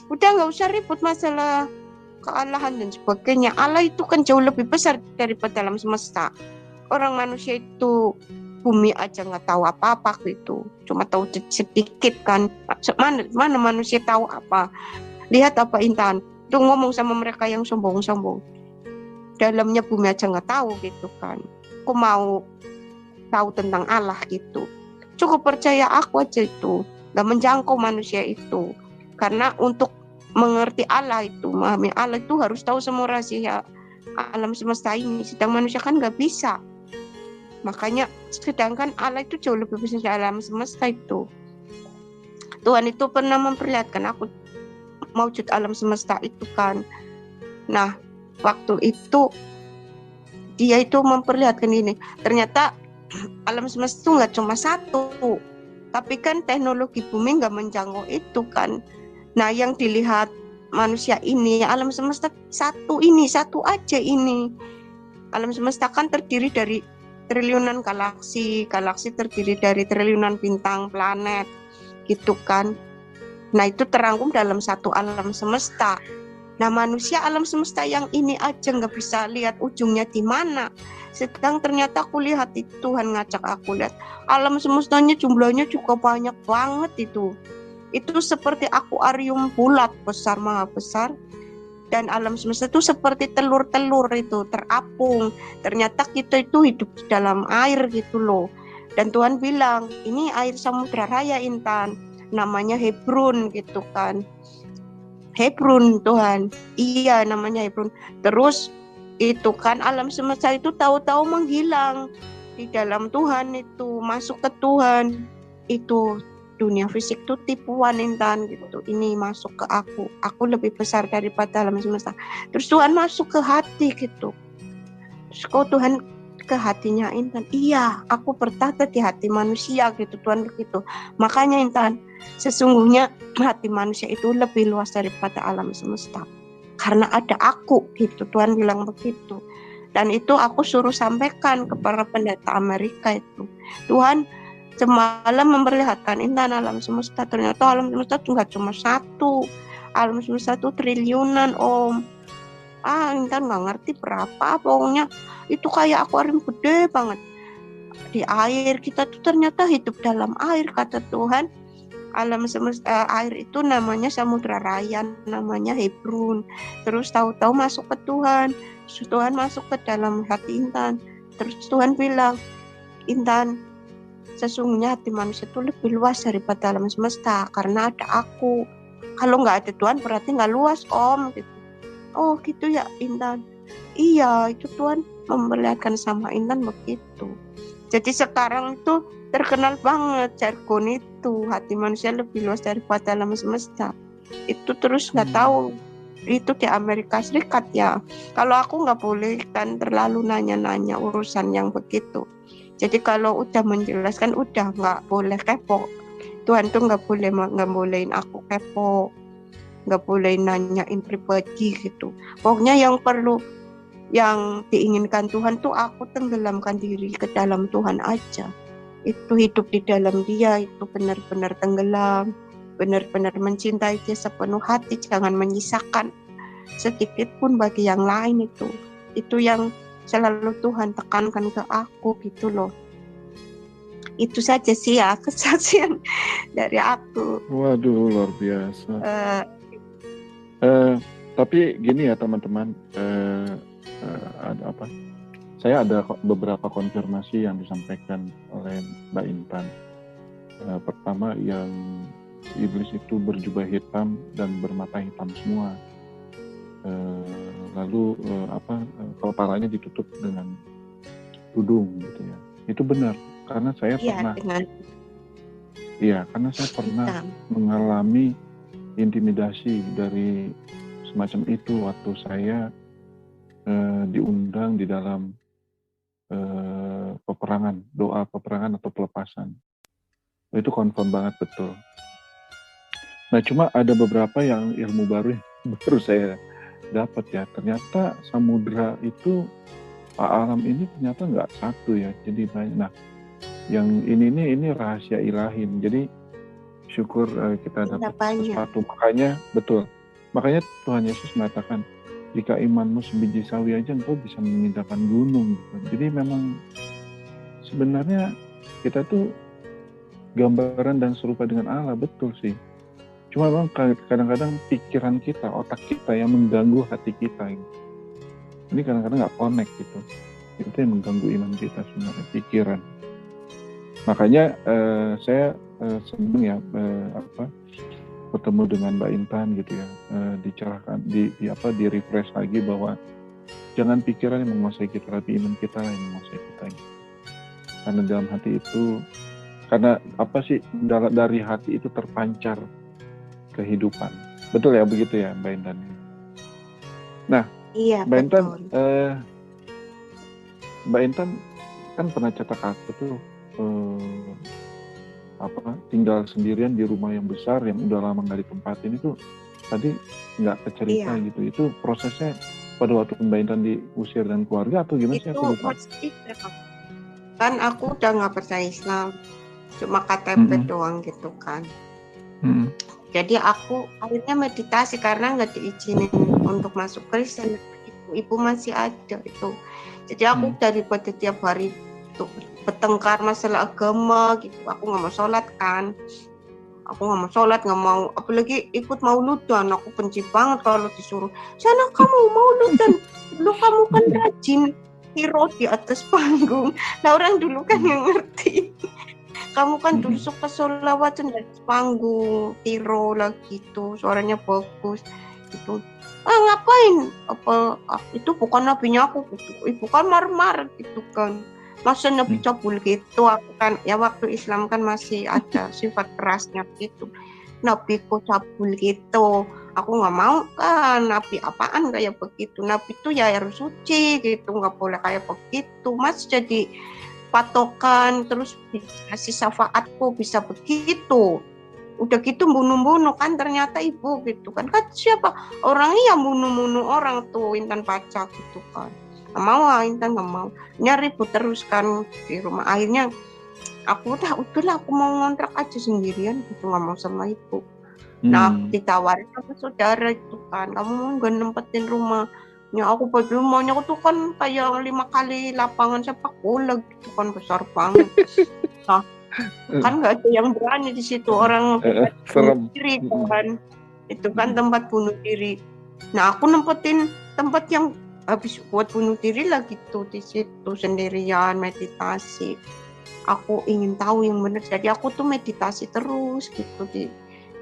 Udah nggak usah ribut masalah kealahan dan sebagainya. Allah itu kan jauh lebih besar daripada alam semesta. Orang manusia itu bumi aja nggak tahu apa-apa gitu, cuma tahu sedikit kan. Mana manusia tahu apa? Lihat apa Intan tuh ngomong sama mereka yang sombong-sombong, dalamnya bumi aja nggak tahu gitu kan. Aku mau tahu tentang Allah gitu, cukup percaya aku aja, itu nggak menjangkau manusia itu. Karena untuk mengerti Allah itu, memahami Allah itu harus tahu semua rahasia alam semesta ini, sedang manusia kan nggak bisa. Makanya sedangkan Allah itu jauh lebih besar dari alam semesta itu. Tuhan itu pernah memperlihatkan aku mewujud alam semesta itu kan. Nah, waktu itu dia itu memperlihatkan ini. Ternyata alam semesta itu nggak cuma satu, tapi kan teknologi bumi nggak menjangkau itu kan. Nah, yang dilihat manusia ini, alam semesta satu ini, satu aja ini. Alam semesta kan terdiri dari triliunan galaksi, galaksi terdiri dari triliunan bintang, planet, gitu kan. Nah, itu terangkum dalam satu alam semesta. Nah, manusia alam semesta yang ini aja nggak bisa lihat ujungnya di mana. Sedang ternyata aku lihat itu, Tuhan ngajak aku lihat alam semestanya jumlahnya juga banyak banget itu. Itu seperti akuarium bulat besar, maha besar. Dan alam semesta itu seperti telur-telur itu terapung. Ternyata kita itu hidup di dalam air gitu loh. Dan Tuhan bilang, ini air samudra raya Intan, namanya Hebron gitu kan. Hebron Tuhan, iya namanya Hebron. Terus itu kan alam semesta itu tahu-tahu menghilang di dalam Tuhan itu, masuk ke Tuhan itu. Dunia fisik itu tipuan Intan gitu. Ini masuk ke aku lebih besar daripada alam semesta. Terus Tuhan masuk ke hati gitu. Terus kok Tuhan ke hatinya Intan? Iya, aku bertata di hati manusia gitu, Tuhan begitu. Makanya Intan, sesungguhnya hati manusia itu lebih luas daripada alam semesta. Karena ada aku gitu, Tuhan bilang begitu. Dan itu aku suruh sampaikan ke para pendeta Amerika itu. Tuhan semalam memperlihatkan Intan alam semesta. Ternyata alam semesta itu nggak cuma satu, alam semesta itu triliunan Om. Intan nggak ngerti berapa, pokoknya itu kayak akuarium gede banget di air. Kita tuh ternyata hidup dalam air, kata Tuhan. Alam semesta, air itu namanya samudra raya, namanya Hebron. Terus tahu-tahu masuk ke Tuhan. Terus Tuhan masuk ke dalam hati Intan. Terus Tuhan bilang, Intan, sesungguhnya hati manusia itu lebih luas daripada alam semesta karena ada aku. Kalau nggak ada Tuhan berarti nggak luas Om gitu. Oh gitu ya Intan. Iya, itu Tuhan memperlihatkan sama Intan begitu. Jadi sekarang itu terkenal banget jargon itu, hati manusia lebih luas daripada alam semesta. Itu terus nggak tahu itu di Amerika Serikat ya. Kalau aku nggak boleh kan terlalu nanya-nanya urusan yang begitu. Jadi kalau udah menjelaskan udah nggak boleh kepo. Tuhan tuh nggak bolehin aku kepo. nggak boleh nanyain pribadi gitu. Pokoknya yang perlu, yang diinginkan Tuhan tuh aku tenggelamkan diri ke dalam Tuhan aja. Itu hidup di dalam Dia, itu benar-benar tenggelam, benar-benar mencintai Dia sepenuh hati, jangan menyisakan sedikit pun bagi yang lain. Itu yang selalu Tuhan tekankan ke aku gitu loh. Itu saja sih ya kesaksian dari aku. Waduh, luar biasa. Tapi gini ya teman-teman, ada apa? Saya ada beberapa konfirmasi yang disampaikan oleh Mbak Intan. Pertama, yang iblis itu berjubah hitam dan bermata hitam semua. Lalu kepalanya ditutup dengan tudung gitu ya. Itu benar karena saya pernah mengalami intimidasi dari semacam itu waktu saya diundang di dalam peperangan, doa peperangan atau pelepasan. Itu confirm banget betul. Nah, cuma ada beberapa yang ilmu baru saya dapat ya. Ternyata samudra itu, alam ini ternyata nggak satu ya. Jadi banyak. Nah, yang ini rahasia ilahi. Jadi syukur kita dapat sesuatu. Makanya Tuhan Yesus mengatakan, jika imanmu sebiji sawi aja engkau bisa memindahkan gunung. Jadi memang sebenarnya kita tuh gambaran dan serupa dengan Allah, betul sih. Cuma memang kadang-kadang pikiran kita, otak kita yang mengganggu hati kita. Ini kadang-kadang nggak connect gitu. Itu yang mengganggu iman kita sebenarnya, pikiran. Makanya saya senang ya bertemu dengan Mbak Intan gitu ya, dicerahkan, di refresh lagi bahwa jangan pikiran yang menguasai kita, tapi iman kita yang menguasai kita. Karena dalam hati itu, karena dari hati itu terpancar kehidupan. Betul ya, begitu ya Mbak Intan? Nah, iya, Mbak Intan, Mbak Intan kan pernah cetak aku tuh tinggal sendirian di rumah yang besar yang udah lama nggak ditempatin. Itu tadi nggak kecerita gitu. Itu prosesnya pada waktu Mbak Intan diusir dan keluarga atau gimana sih? Aku lupa. Kan aku udah nggak percaya Islam, cuma KTP doang gitu kan. Jadi aku akhirnya meditasi karena nggak diizinin untuk masuk Kristen. Ibu masih ada itu. Jadi aku daripada tiap hari itu bertengkar masalah agama gitu, aku nggak mau sholat kan. Aku nggak mau sholat, nggak mau, apalagi ikut mauludan. Aku benci banget kalau disuruh, sana kamu mauludan, dulu kamu kan rajin hero di atas panggung. Nah orang dulu kan yang ngerti. Kamu kan dulu suka sholawatan di atas panggung, hero lah gitu, suaranya bagus gitu. Ngapain? Itu bukan nabinya aku gitu. Ibu kan marah-marah gitu kan. Masa Nabi cabul gitu, aku kan ya waktu Islam kan masih ada sifat kerasnya gitu. Nabi kok cabul gitu, aku nggak mau kan. Nabi apaan kayak begitu? Nabi itu ya harus suci gitu, nggak boleh kayak begitu. Mas jadi patokan terus kasih syafaatku bisa begitu. Udah gitu bunuh-bunuh kan ternyata ibu gitu kan. Kan siapa orangnya yang bunuh-bunuh orang tuh Intan baca gitu kan. Nggak mau, Intan nggak mau, ribut terus kan di rumah. Akhirnya aku udahlah aku mau ngontrak aja sendirian gitu, nggak mau sama ibu. Nah ditawarin sama saudara itu kan, kamu mau nggak nempetin rumahnya aku? Buat rumahnya aku tuh kan kayak 5 kali lapangan sepak bola gitu kan, besar banget. Nah kan nggak ada yang berani di situ, orang bunuh diri kan, itu kan tempat bunuh diri. Nah aku nempetin tempat yang habis buat bunuh diri lah gitu, di situ sendirian meditasi. Aku ingin tahu yang benar, jadi aku tuh meditasi terus gitu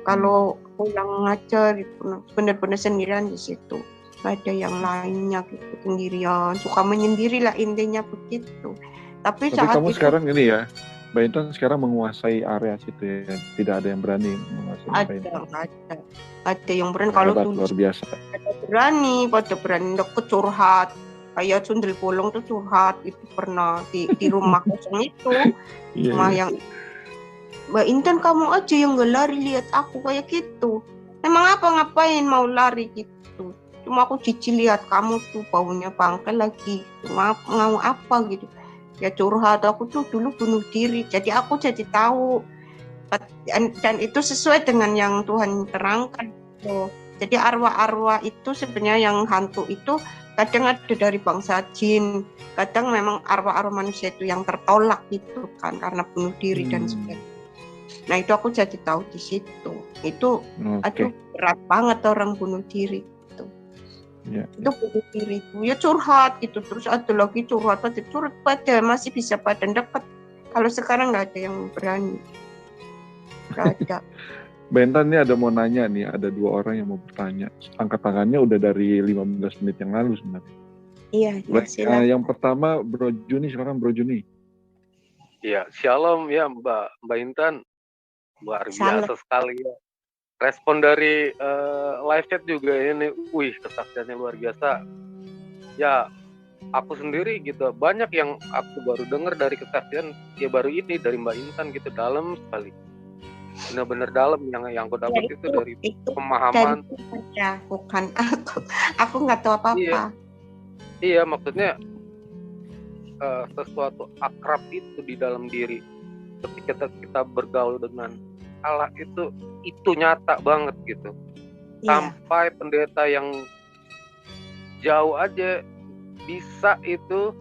kalau pulang ngajar gitu, benar-benar sendirian di situ, nggak ada yang lainnya gitu, sendirian, suka menyendiri lah intinya begitu. Tapi saat kamu itu, sekarang ini ya, Mbak Intan sekarang menguasai area situ ya, tidak ada yang berani menguasai. Ada yang berani. Kalau luar biasa. Pada berani deket curhat, kayak Sundel Bolong tuh curhat itu pernah di rumah kosong itu. Rumah yang Mbak Intan kamu aja yang nggak lari lihat aku kayak gitu. emang apa ngapain mau lari gitu, cuma aku jijik lihat kamu tuh baunya bangkai lagi, mau apa gitu. Ya curhat, aku tuh dulu bunuh diri, jadi aku jadi tahu, dan itu sesuai dengan yang Tuhan terangkan gitu. Jadi arwah-arwah itu sebenarnya yang hantu itu kadang ada dari bangsa jin, kadang memang arwah-arwah manusia itu yang tertolak gitu kan karena bunuh diri dan sebagainya. Nah itu aku jadi tahu di situ. Itu aduh berat banget orang bunuh diri itu. Itu bunuh diri itu ya curhat gitu, terus ada lagi curhat pada masih bisa pada dekat. Kalau sekarang nggak ada yang berani. Nggak ada. Mbak Intan ini ada mau nanya nih, ada 2 orang yang mau bertanya. Angkat tangannya udah dari 15 menit yang lalu sebenarnya. Iya, silakan. Yang pertama Bro Juni, silakan Bro Juni. Iya, shalom ya Mbak Intan. Luar biasa sekali ya. Respon dari live chat juga ini, kesaksiannya luar biasa. Ya, aku sendiri gitu, banyak yang aku baru dengar dari kesaksian ya baru ini dari Mbak Intan gitu, dalam sekali. Benar-benar dalam yang aku dapat ya, itu dari pemahaman. Ya, bukan aku nggak tahu apa-apa. Iya, maksudnya sesuatu akrab itu di dalam diri. Ketika kita bergaul dengan Allah itu nyata banget gitu. Sampai pendeta yang jauh aja bisa itu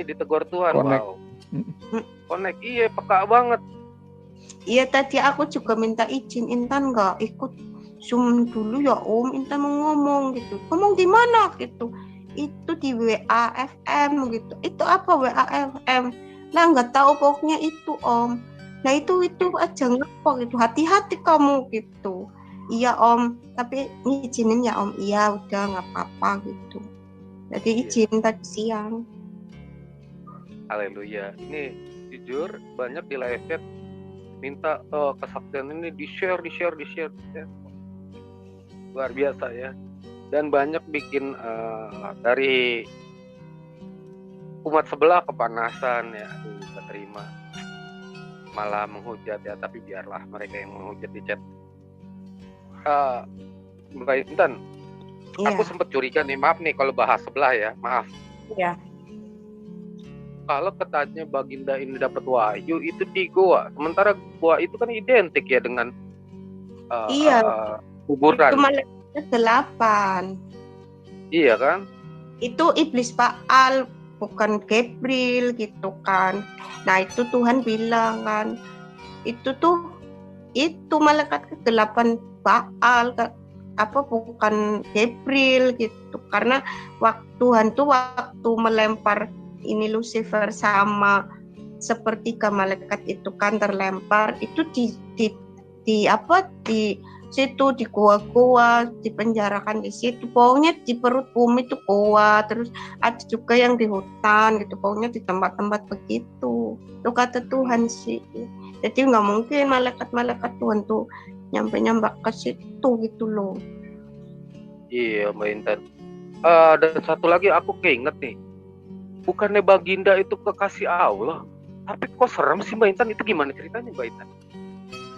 ditegur Tuhan. Connect. Wow. Connect, iya, peka banget. Iya, tadi aku juga minta izin, Intan nggak ikut Zoom dulu ya Om, Intan mau ngomong gitu. Ngomong di mana gitu? Itu di WA FM gitu. Itu apa WA FM? Nah nggak tahu pokoknya itu Om. Nah itu aja ngapa gitu. Hati-hati kamu gitu. Iya Om, tapi izinin ya Om. Iya udah nggak apa-apa gitu. Jadi izin tadi siang. Haleluya. Ini jujur banyak di live chat minta kesaksian ini di share. Luar biasa ya. Dan banyak bikin dari umat sebelah kepanasan ya. Bisa terima. Malah menghujat ya, tapi biarlah mereka yang menghujat di chat. Mbak Intan, aku sempat curiga nih, maaf nih kalau bahas sebelah ya, maaf. Iya. Kalau katanya Baginda ini dapat wahyu itu di goa, sementara goa itu kan identik ya dengan kuburan. Itu malaikat 8. Iya kan? Itu iblis Baal, bukan Gabriel gitu kan. Nah itu Tuhan bilang kan, itu malaikat ke-8 Baal, bukan Gabriel gitu. Karena Tuhan tuh waktu melempar ini Lucifer sama sepertiga malaikat itu kan terlempar, itu di situ, di gua-gua, dipenjarakan di situ. Pokoknya di perut bumi itu gua, terus ada juga yang di hutan gitu, pokoknya di tempat-tempat begitu. Itu kata Tuhan sih. Jadi nggak mungkin malaikat Tuhan tuh nyampe ke situ gitu loh. Iya Mbak Intan. Dan satu lagi aku keinget nih, bukannya Baginda itu kekasih Allah, tapi kok serem sih Mbak Intan? Itu gimana ceritanya Mbak Intan?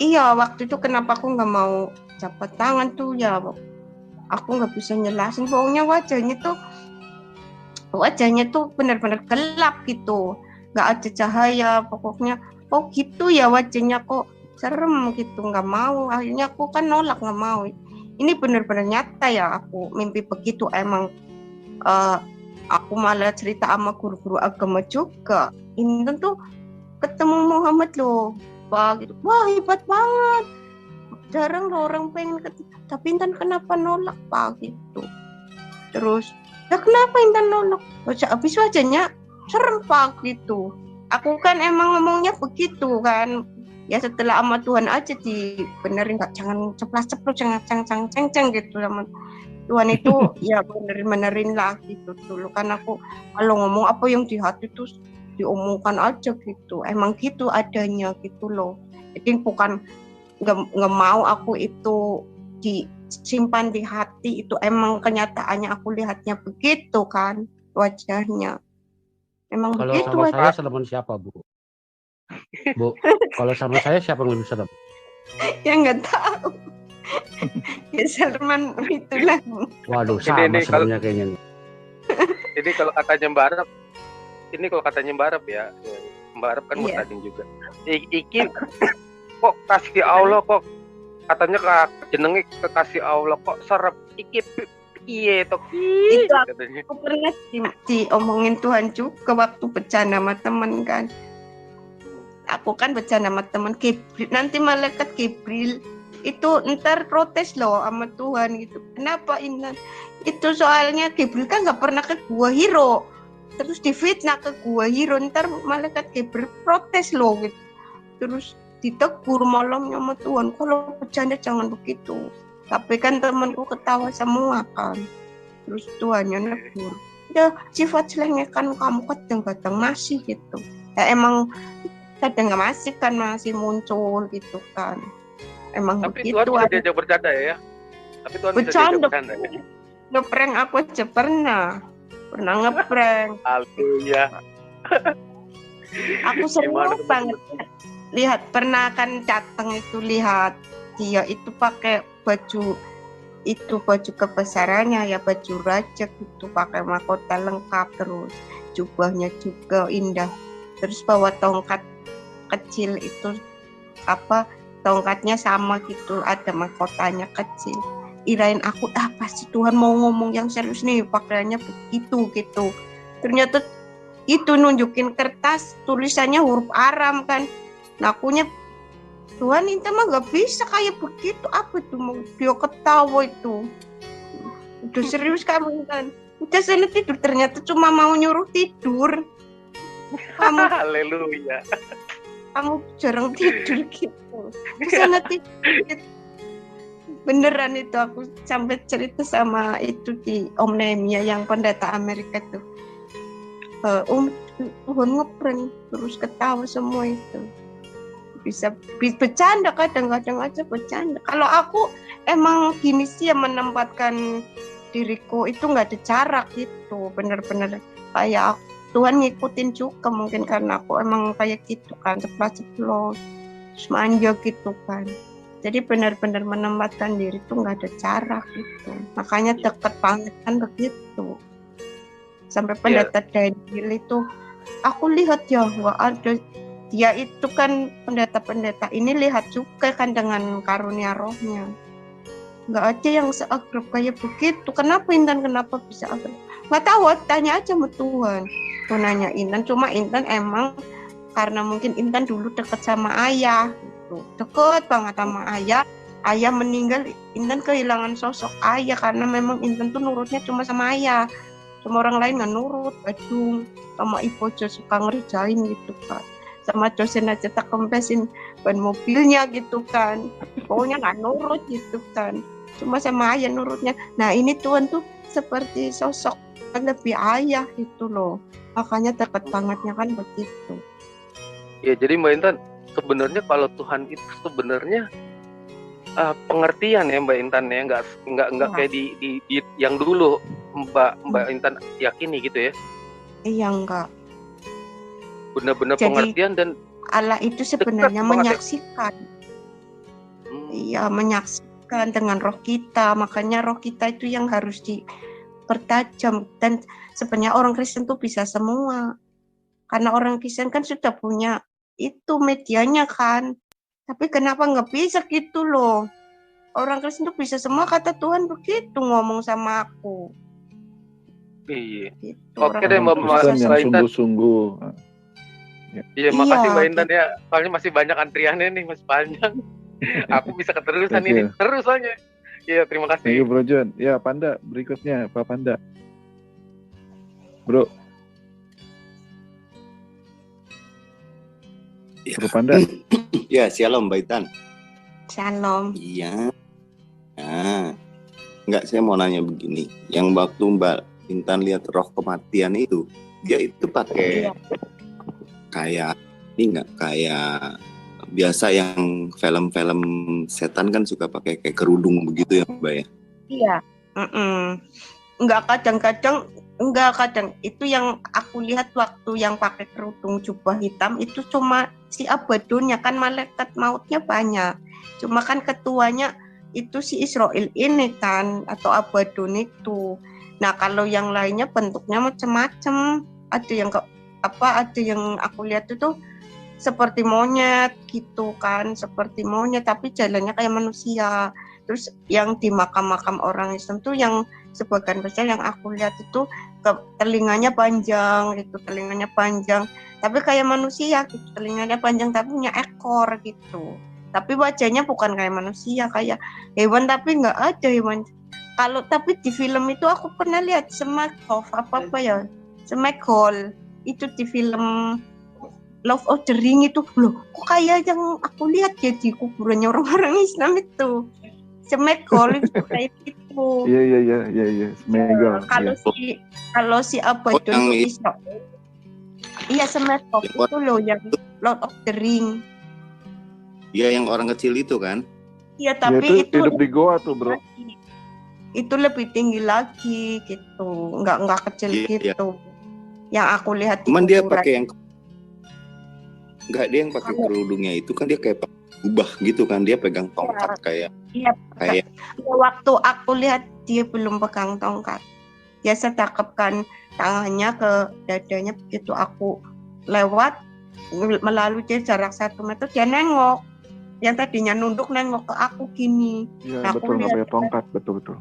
Iya, waktu itu kenapa aku nggak mau jabat tangan tuh ya, aku nggak bisa jelasin. Pokoknya wajahnya tuh benar-benar gelap gitu, nggak ada cahaya. Pokoknya gitu ya wajahnya, kok serem gitu, nggak mau. Akhirnya aku kan nolak, nggak mau. Ini benar-benar nyata ya, aku mimpi begitu. Emang aku malah cerita sama guru-guru agama juga. Ini tentu ketemu Muhammad loh, gitu. Wah hebat banget, jarang loh orang pengen ketemu. Tapi Intan kenapa nolak Pak gitu. Terus kenapa Intan nolak? Habis wajahnya serem Pak gitu. Aku kan emang ngomongnya begitu kan. Ya setelah sama Tuhan aja dibenerin, nggak jangan ceplas-ceplos, jangan ceng-ceng gitu sama Tuhan itu. Ya benerin lah gitu dulu kan. Aku kalau ngomong apa yang di hati tuh diomongkan aja gitu, emang gitu adanya gitu loh. Jadi bukan nggak mau aku itu disimpan di hati, itu emang kenyataannya aku lihatnya begitu kan wajahnya. Emang kalau begitu. Sama saya serem siapa Bu? Bu, kalau sama saya siapa yang lebih serem? Ya nggak tahu. Ya Salman itulah. Waduh, Ini sama nih, kalau- sebenarnya kayaknya nih. Ini kalau katanya Mbak Arab, ya, Mbak Arab kan Iya. bertanya juga. Iki kok kasih Allah kok katanya jenenge kekasih Allah kok serep iki piye to Itu katanya. aku pernah diomongin Tuhan juga waktu bercanda sama temen kan. Aku kan bercanda sama temen Gibril, nanti malaikat Gibril itu ntar protes loh sama Tuhan gitu. Kenapa Intan? Itu soalnya Gibril kan nggak pernah ke Gua Hiro, terus difitnah ke Gua Hiro, ntar malaikat Gibril protes loh gitu. Terus ditegur malamnya sama Tuhan, kalau bercanda jangan begitu. Tapi kan temanku ketawa semua kan. Terus Tuhannya negur, ya sifat selengekan kamu kadang-kadang masih gitu. Ya emang kadang masih muncul gitu kan. Emang Tapi begitu. Tuhan bisa ada diajak bercanda ya. Tapi Tuhan bisa Bercanda. diajak bercanda ya. ngeprank aku aja pernah ngeprank. Haleluya. Aku seru Gimana, banget lihat, pernah kan datang itu lihat dia itu pakai baju kebesarannya ya, baju raja gitu, pakai mahkota lengkap, terus jubahnya juga indah, terus bawa tongkat kecil itu tongkatnya sama gitu, ada mahkotanya kecil. Irain aku pasti Tuhan mau ngomong yang serius nih, pakaiannya begitu gitu. Ternyata itu nunjukin kertas tulisannya huruf Aram kan. Nah akunya, Tuhan itu mah gak bisa kayak begitu, apa itu mau dia ketawa itu. Udah serius kamu kan, udah sana tidur, ternyata cuma mau nyuruh tidur. Haleluya. Kamu jarang tidur gitu, sana tidur gitu. Beneran itu, aku sampai cerita sama itu di Om Nehemia yang pendeta Amerika tuh. Tuhan ngeprank, terus ketawa semua itu. Bisa bercanda, kadang-kadang aja bercanda. Kalau aku emang gini sih, yang menempatkan diriku itu nggak ada jarak gitu, bener-bener kayak Tuhan ngikutin juga, mungkin karena aku emang kayak gitu kan, ceplos-ceplos, terus manja gitu kan. Jadi benar-benar menempatkan diri itu nggak ada jarak gitu. Makanya deket banget kan begitu. Sampai pendeta Daniel itu, aku lihat ya, wah ada dia itu kan, pendeta-pendeta ini lihat juga kan dengan karunia rohnya. Nggak ada yang seagrab kayak begitu. Kenapa Intan, kenapa bisa agrab? Nggak tahu, tanya aja sama Tuhan. Tuh nanya Intan, cuma Intan emang karena mungkin Intan dulu dekat sama ayah. Deket banget sama ayah. Ayah meninggal, Intan kehilangan sosok ayah karena memang Intan tuh nurutnya cuma sama ayah, sama orang lain nggak nurut. Badung sama ibu aja suka ngerjain gitu kan, sama dosen aja tak kempesin ban mobilnya gitu kan, pokoknya nggak nurut gitu kan, cuma sama ayah nurutnya. Nah ini Tuhan tuh seperti sosok lebih ayah gitu loh, makanya deket bangetnya kan begitu. Ya jadi Mbak Intan, sebenarnya kalau Tuhan itu sebenarnya pengertian ya Mbak Intan ya, nggak kayak di yang dulu Mbak Intan yakini gitu ya. Iya, enggak. Benar-benar Jadi, pengertian dan Allah itu sebenarnya menyaksikan. Iya, menyaksikan dengan roh kita, makanya roh kita itu yang harus dipertajam. Dan sebenarnya orang Kristen tuh bisa semua, karena orang Kristen kan sudah punya itu medianya kan. Tapi kenapa nggak bisa gitu loh? Orang Kristen tuh bisa semua, kata Tuhan begitu ngomong sama aku. iya. Gitu. Oke deh Mbak Kristen yang Intan. sungguh-sungguh. Iya, makasih Mbak gitu. Intan ya. Soalnya masih banyak antriannya nih, masih panjang. Aku bisa keterusan ini, terus aja. Iya, terima Thank kasih. you Bro John. Ya Panda, berikutnya Pak Panda. Bro. Bro Panda. Ya, shalom Mbak Intan. Shalom. Iya. Nah, enggak, saya mau nanya begini. Yang waktu Mbak Intan lihat roh kematian itu, dia itu pakai kayak ini enggak, kayak biasa yang film-film setan kan suka pakai kayak kerudung begitu ya Mbak ya? Iya. Enggak, kadang itu yang aku lihat waktu yang pakai kerudung jubah hitam itu cuma si Abaddonnya kan, malaikat mautnya banyak. Cuma kan ketuanya itu si Israel ini kan, atau Abaddon itu. Nah kalau yang lainnya bentuknya macam-macam, ada yang ada yang aku lihat itu seperti monyet gitu kan, seperti monyet tapi jalannya kayak manusia. Terus yang di makam-makam orang Islam tuh yang sebagian besar yang aku lihat itu telinganya panjang gitu, telinganya panjang tapi kayak manusia gitu, telinganya panjang tapi punya ekor gitu. Tapi wajahnya bukan kayak manusia, kayak hewan tapi nggak ada hewan. Kalau tapi di film itu aku pernah lihat Smackhoff apa ya, Smackhole itu di film Love of the Ring itu, loh kok kayak yang aku lihat ya di kuburannya orang-orang Islam itu. Smackhoff itu kayak gitu. Iya. Smeagol. Kalau si Abaddon itu Israel. Iya Smackhoff itu loh yang Lord of the Ring. Iya yang orang kecil itu kan? Iya tapi itu hidup di goa tuh bro. Itu lebih tinggi lagi gitu, nggak kecil gitu. Yang aku lihat. Cuman dia pakai yang dia yang pakai kerudungnya itu kan dia kayak ubah gitu kan, dia pegang tongkat kayak. Waktu aku lihat dia belum pegang tongkat, dia setakapkan tangannya ke dadanya, begitu aku lewat melalui dia jarak 1 meter dia nengok, yang tadinya nunduk nengok ke aku gini. Iya betul, nggak pakai tongkat, betul.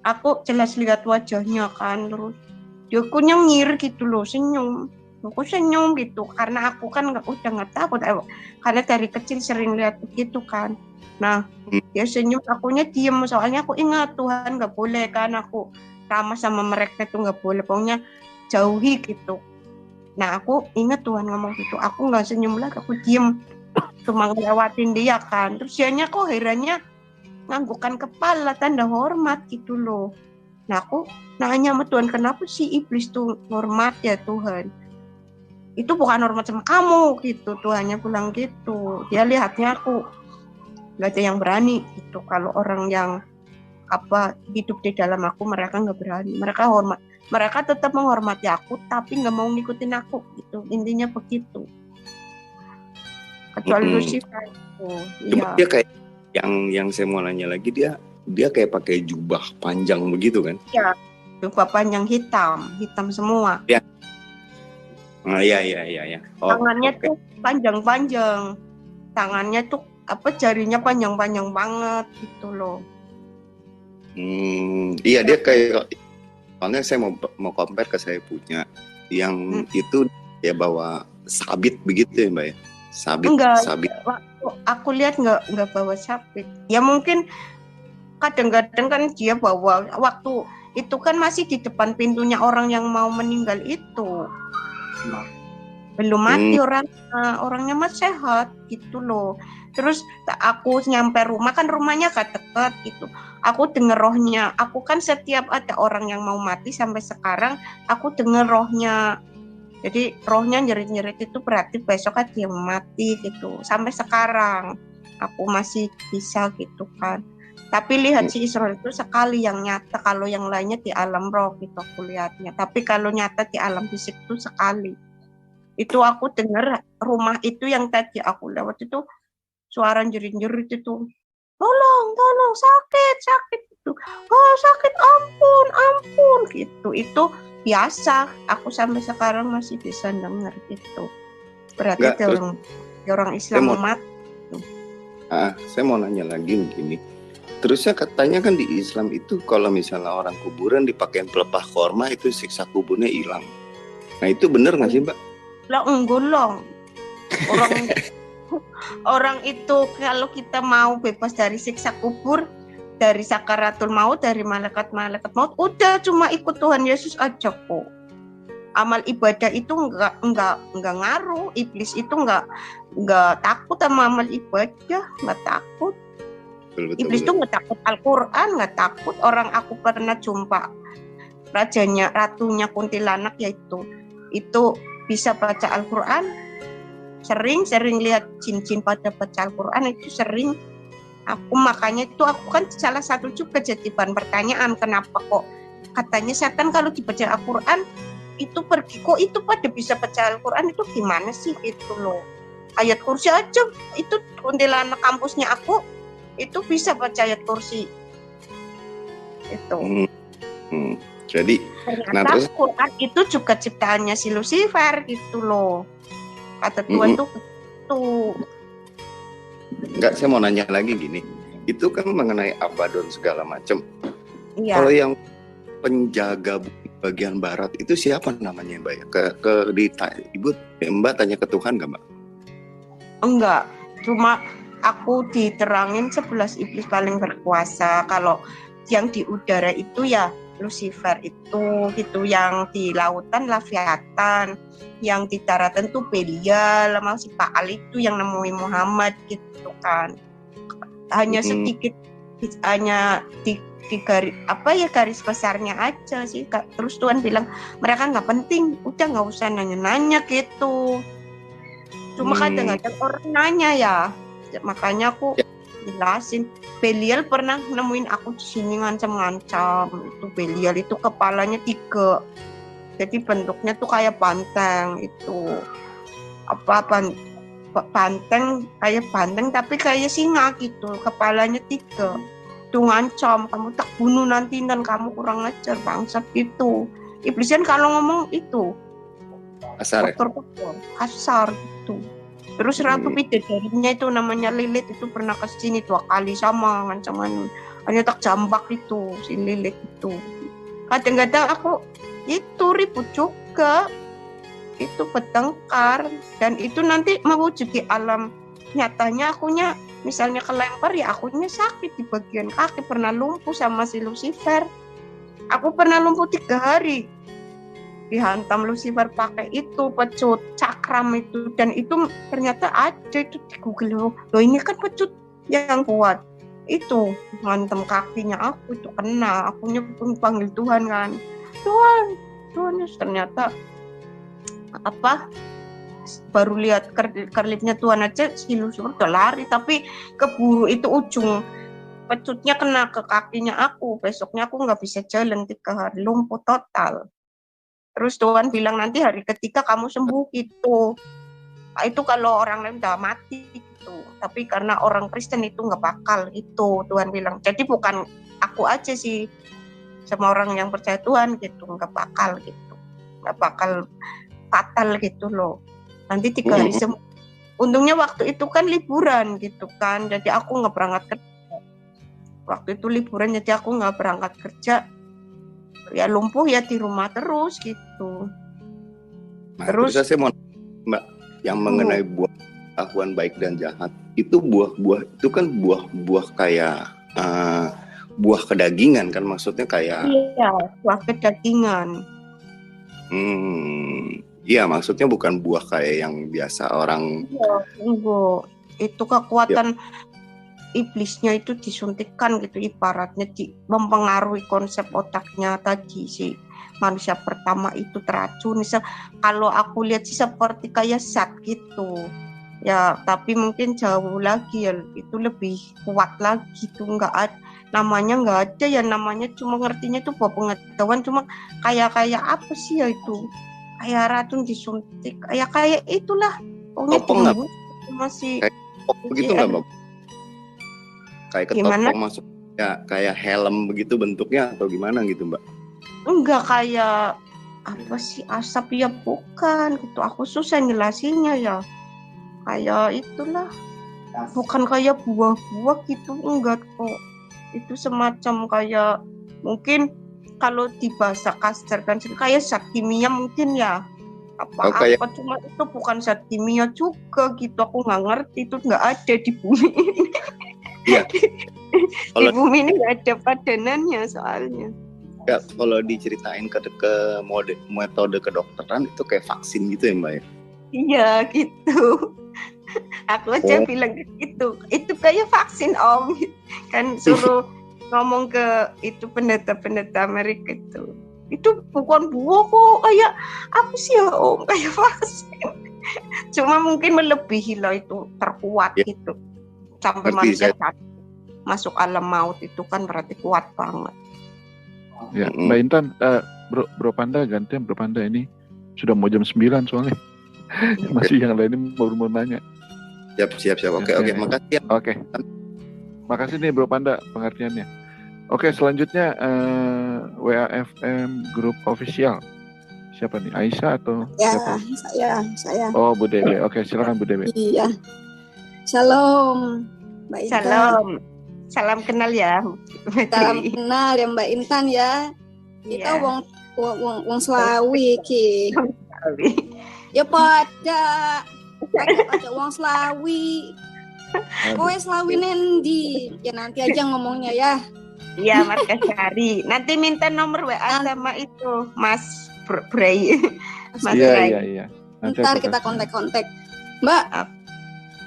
Aku jelas lihat wajahnya kan, terus dia aku nyengir gitu loh, aku senyum gitu karena aku kan udah nggak takut karena dari kecil sering lihat begitu kan. Nah dia senyum, akunya diem soalnya aku ingat Tuhan nggak boleh kan aku ramah sama mereka itu, nggak boleh, pokoknya jauhi gitu. Nah aku ingat Tuhan ngomong gitu, aku nggak senyum lagi, aku diem cuma ngelewatin dia kan. Terus dianya kok herannya nganggukkan kepala tanda hormat gitu loh. Nah aku nanya sama Tuhan, kenapa sih iblis tuh hormat ya Tuhan? Itu bukan hormat sama kamu gitu, Tuhannya bilang gitu. Dia lihatnya aku nggak ada yang berani gitu. Kalau orang yang hidup di dalam aku, mereka nggak berani. Mereka hormat, mereka tetap menghormati aku tapi nggak mau ngikutin aku gitu. Intinya begitu. Kecuali Lucifer itu. Iya. Dia kayak yang saya mau nanya lagi, dia kayak pakai jubah panjang begitu kan? Iya, jubah panjang hitam semua. Iya. Iya. Tangannya tuh panjang-panjang. Tangannya tuh jarinya panjang-panjang banget gitu loh. Iya dia kayak, soalnya saya mau compare ke saya punya yang itu ya bawa sabit begitu ya Mbak ya? Sabit. Waktu aku lihat nggak bawa sabit. Ya mungkin kadang-kadang kan dia bawa, waktu itu kan masih di depan pintunya orang yang mau meninggal itu. Belum mati orangnya masih sehat gitu loh. Terus aku nyampe rumah, kan rumahnya gak deket gitu, aku dengar rohnya. Aku kan setiap ada orang yang mau mati sampai sekarang aku dengar rohnya. Jadi rohnya nyerit-nyerit itu berarti besok kan dia mati gitu. Sampai sekarang aku masih bisa gitu kan. Tapi lihat si Israel itu sekali yang nyata, kalau yang lainnya di alam roh gitu aku lihatnya. Tapi kalau nyata di alam fisik itu sekali. Itu aku dengar rumah itu yang tadi aku lewat itu suara jerit-jerit itu. Tolong sakit itu. Oh sakit, ampun gitu. Itu biasa, aku sampai sekarang masih bisa dengar gitu. Berarti orang Islam mati. Saya mau nanya lagi begini. Terusnya katanya kan di Islam itu kalau misalnya orang kuburan dipakein pelepah korma itu siksa kuburnya hilang. Nah itu benar nggak sih Mbak? Lah enggak. Orang itu kalau kita mau bebas dari siksa kubur, dari sakaratul maut, dari malaikat maut, udah cuma ikut Tuhan Yesus aja kok. Amal ibadah itu enggak ngaruh. Iblis itu enggak takut sama amal ibadah, enggak takut. Betul. Iblis itu enggak takut Al-Quran, enggak takut. Orang aku pernah jumpa ratunya kuntilanak yaitu itu bisa baca Al-Quran, sering lihat jin-jin pada baca Al-Quran itu sering. Makanya itu aku kan salah satu juga jadi bahan pertanyaan, kenapa kok katanya setan kalau dibaca Al-Quran itu pergi, kok itu pada bisa baca Al-Quran, itu gimana sih gitu loh. Ayat kursi aja itu kuntilanak kampusnya aku itu bisa baca ayat kursi. Itu. Jadi, ternyata Quran itu juga ciptaannya si Lucifer gitu loh. Kata Tuhan tuh gitu. Enggak, saya mau nanya lagi gini. Itu kan mengenai Abaddon segala macam. Iya. Kalau yang penjaga bagian barat itu siapa namanya, Mbak? Mbak tanya ke Tuhan nggak, Mbak? Enggak, cuma aku diterangin 11 iblis paling berkuasa. Kalau yang di udara itu ya Lucifer itu gitu, yang di lautan Leviathan, yang di daratan tuh Belial, sama si Baal itu yang nemuin Muhammad gitu kan. Hanya sedikit, hanya di garis besarnya aja sih. Terus Tuhan bilang mereka nggak penting, udah nggak usah nanya-nanya gitu. Cuma kadang-kadang orang nanya ya, makanya aku jelasin. Belial pernah nemuin aku di sini ngancam-ngancam. Itu Belial itu kepalanya 3, jadi bentuknya tuh kayak banteng itu. Banteng kayak banteng tapi kayak singa gitu, kepalanya 3. Tuh ngancam, kamu tak bunuh nanti dan kamu kurang ajar bangsat gitu. Iblis kan kalau ngomong itu kasar gitu. Terus Ratu Bidadarinya itu namanya Lilith itu pernah kesini 2 kali sama ngancaman, hanya tak jambak itu si Lilith itu. Kadang-kadang aku itu ribut juga, itu bertengkar, dan itu nanti mewujudi alam nyatanya. Akunya misalnya kelempar ya akunya sakit di bagian kaki, pernah lumpuh sama si Lucifer. Aku pernah lumpuh 3 hari dihantam Lucifer pakai itu pecut cakram itu, dan itu ternyata ada itu di Google. Loh ini kan pecut yang kuat itu, ngantem kakinya aku itu kena. Akunya pun panggil Tuhan kan, Tuhan ternyata baru lihat kerlipnya Tuhan aja si Lucifer udah lari, tapi keburu itu ujung pecutnya kena ke kakinya aku. Besoknya aku nggak bisa jalan 3 hari, lumpuh total. Terus Tuhan bilang nanti hari ketiga kamu sembuh gitu. Nah, itu kalau orang lain udah mati gitu. Tapi karena orang Kristen itu nggak bakal itu, Tuhan bilang. Jadi bukan aku aja sih, sama orang yang percaya Tuhan gitu, nggak bakal gitu, nggak bakal fatal gitu loh. Nanti 3 hari sembuh. Untungnya waktu itu kan liburan gitu kan, jadi aku nggak berangkat kerja. Waktu itu liburan jadi aku nggak berangkat kerja. Ya lumpuh ya di rumah terus gitu. Terus saya mau, Mbak, yang mengenai buah ketahuan baik dan jahat, itu buah-buah itu kan buah-buah kayak buah kedagingan kan, maksudnya kayak. Iya, buah kedagingan. Iya, maksudnya bukan buah kayak yang biasa orang. Iya, itu kekuatan iblisnya itu disuntikkan gitu, ibaratnya mempengaruhi konsep otaknya tadi si manusia pertama itu teracun. Kalau aku lihat sih seperti kayak zat gitu ya, tapi mungkin jauh lagi ya, itu lebih kuat lagi tuh. Namanya nggak ada ya, namanya cuma ngertinya itu buah pengetahuan, cuma kayak apa sih ya itu, kayak racun disuntik, kayak itulah pokoknya masih begitu nggak, Mbak? Kayak ketopong masuk ya, kayak helm begitu bentuknya atau gimana gitu, Mbak? Enggak, kayak apa sih, asap ya bukan gitu, aku susah jelasinnya ya. Kayak itulah, bukan kayak buah-buah gitu, enggak kok. Itu semacam kayak, mungkin kalau di bahasa kasar kan kayak zat kimia mungkin ya. Apa cuma itu bukan zat kimia juga gitu, aku nggak ngerti, itu nggak ada di bumi ini. Iya. Di bumi ini nggak ada padanannya soalnya. Ya, kalau diceritain ke metode kedokteran itu kayak vaksin gitu ya, Mbak ya? Iya gitu. Aku aja bilang gitu, itu kayak vaksin Om. Kan suruh ngomong ke itu pendeta Amerika itu bukan buah kok, kayak apa sih ya Om, kayak vaksin. Cuma mungkin melebihi lah, itu terkuat gitu. Sampai manusia masuk alam maut itu kan berarti kuat banget. Ya, Mbak Intan, Bro Panda gantian, Bro Panda ini sudah mau jam 9 soalnya. Masih yang lain mau nanya. Siap. Oke, makasih. Oke. Makasih nih Bro Panda pengertiannya. Oke, selanjutnya WAFM Group Official. Siapa nih? Aisyah atau Ya, siapa? saya. Oh, Bu Debe. Oke, silakan Bu Debe. Iya. Shalom, Mbak Intan. Salam kenal ya. Salam kenal ya Mbak Intan ya. Kita wong Slawi iki. Ya pada wong Slawi. Kowe Slawi nendi? Ya nanti aja ngomongnya ya. Iya, Mas Kasari. Nanti minta nomor WA sama itu Mas Bray. Mas Bray. Iya. Ntar kita kontak-kontak. Mbak,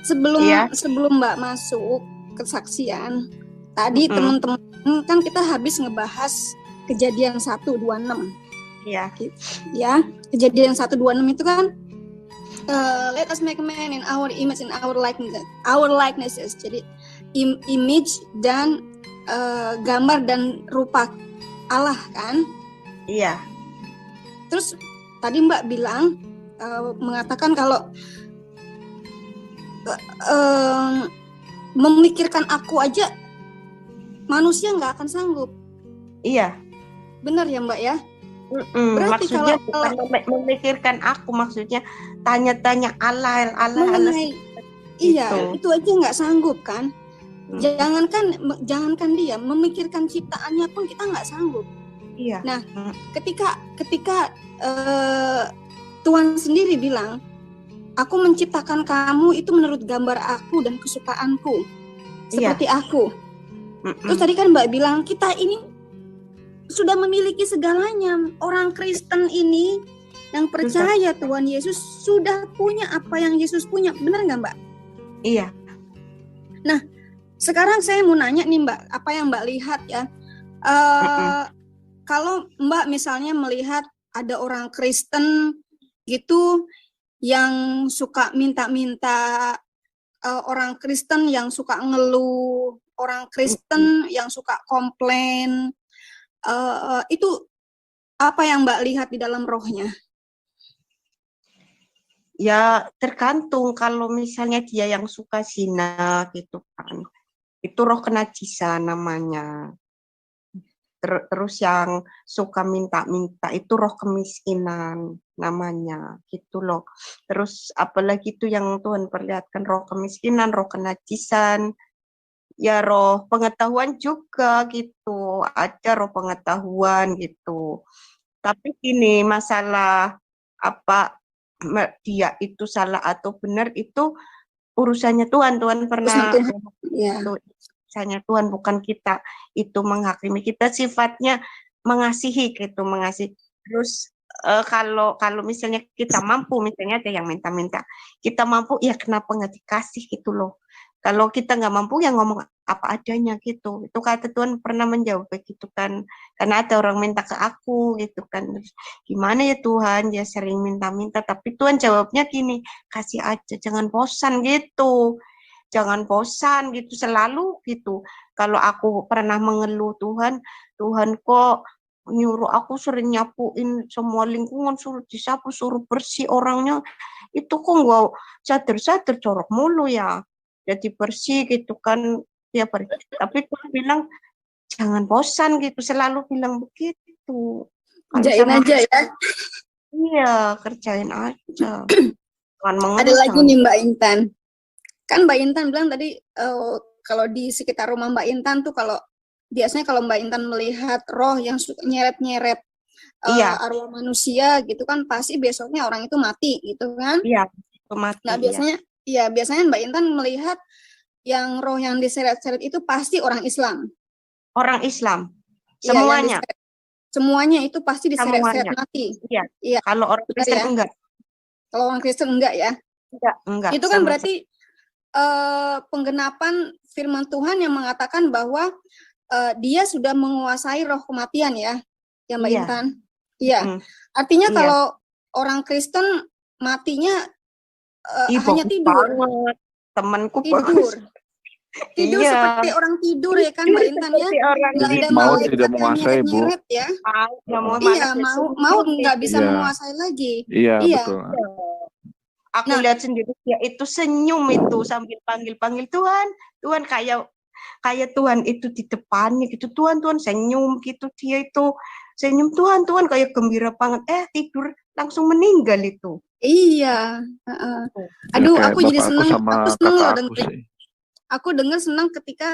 sebelum Mbak masuk kesaksian, tadi teman-teman kan kita habis ngebahas kejadian 126. Iya. Ya, kejadian 126 itu kan let us make man in our image and our likenesses. Jadi image dan gambar dan rupa Allah kan? Iya. Terus tadi Mbak bilang mengatakan kalau memikirkan aku aja manusia nggak akan sanggup. Iya. Benar ya Mbak ya? Berarti maksudnya bukan memikirkan aku, maksudnya tanya-tanya Allah. Iya, itu aja nggak sanggup kan? Jangankan dia memikirkan ciptaannya pun kita nggak sanggup. Iya. Nah, ketika Tuhan sendiri bilang, aku menciptakan kamu itu menurut gambar aku dan kesukaanku, seperti aku. Terus tadi kan Mbak bilang kita ini sudah memiliki segalanya. Orang Kristen ini yang percaya Tuhan Yesus sudah punya apa yang Yesus punya, benar nggak Mbak? Iya. Nah, sekarang saya mau nanya nih Mbak, apa yang Mbak lihat ya? Kalau Mbak misalnya melihat ada orang Kristen gitu yang suka minta-minta, orang Kristen yang suka ngeluh, orang Kristen yang suka komplain, itu apa yang Mbak lihat di dalam rohnya? Ya tergantung, kalau misalnya dia yang suka zina gitu kan, itu roh kenajisan namanya. Terus yang suka minta-minta itu roh kemiskinan namanya gitu loh. Terus apalagi itu yang Tuhan perlihatkan, roh kemiskinan, roh kenajisan, ya roh pengetahuan juga gitu, ada roh pengetahuan gitu. Tapi gini, masalah apa dia itu salah atau benar itu urusannya Tuhan. Tuhan pernah itu urusannya Tuhan, bukan kita itu menghakimi. Kita sifatnya mengasihi gitu, mengasihi. Terus kalau misalnya kita mampu, misalnya ada yang minta-minta, kita mampu, ya kenapa nggak dikasih gitu loh. Kalau kita nggak mampu, ya ngomong apa adanya gitu. Itu kata Tuhan pernah menjawab begitu kan. Karena ada orang minta ke aku gitu kan. Terus, gimana ya Tuhan, dia sering minta-minta. Tapi Tuhan jawabnya gini, kasih aja, jangan bosan gitu. Jangan bosan gitu, selalu gitu. Kalau aku pernah mengeluh, Tuhan kok nyuruh aku sering nyapuin semua lingkungan, suruh disapu, suruh bersih orangnya. Itu kok nggak sadar-sadar jorok mulu ya. Jadi bersih gitu kan tiap hari. Tapi Tuhan bilang jangan bosan gitu, selalu bilang begitu. Kerjain aja ya. Iya, kerjain aja. Ada lagi nih Mbak Intan. Kan Mbak Intan bilang tadi kalau di sekitar rumah Mbak Intan tuh biasanya kalau Mbak Intan melihat roh yang suka nyeret-nyeret arwah manusia gitu kan, pasti besoknya orang itu mati gitu kan? Iya, mati. Nah biasanya Mbak Intan melihat yang roh yang diseret-seret itu pasti orang Islam. Orang Islam, semuanya. Semuanya itu pasti diseret-seret mati. Iya. Kalau orang Kristen enggak. Kalau orang Kristen enggak ya? Enggak. Itu kan berarti penggenapan firman Tuhan yang mengatakan bahwa dia sudah menguasai roh kematian ya Mbak Intan. Iya. Artinya kalau orang Kristen matinya hanya tidur. Temanku tidur seperti orang tidur ya kan Mbak Intan ya. Nggak ada mau tidak menguasai Bu. Ya. Mau nggak bisa menguasai lagi. Iya. Betul. Aku lihat sendiri dia itu senyum itu sambil panggil Tuhan kayak kayak Tuhan itu di depannya gitu, Tuhan senyum gitu, dia itu senyum Tuhan kayak gembira banget, tidur langsung meninggal itu. Iya. Aduh, kayak aku jadi bapak seneng. sama Aku seneng loh kakak aku dengerin. sih. Aku dengar senang ketika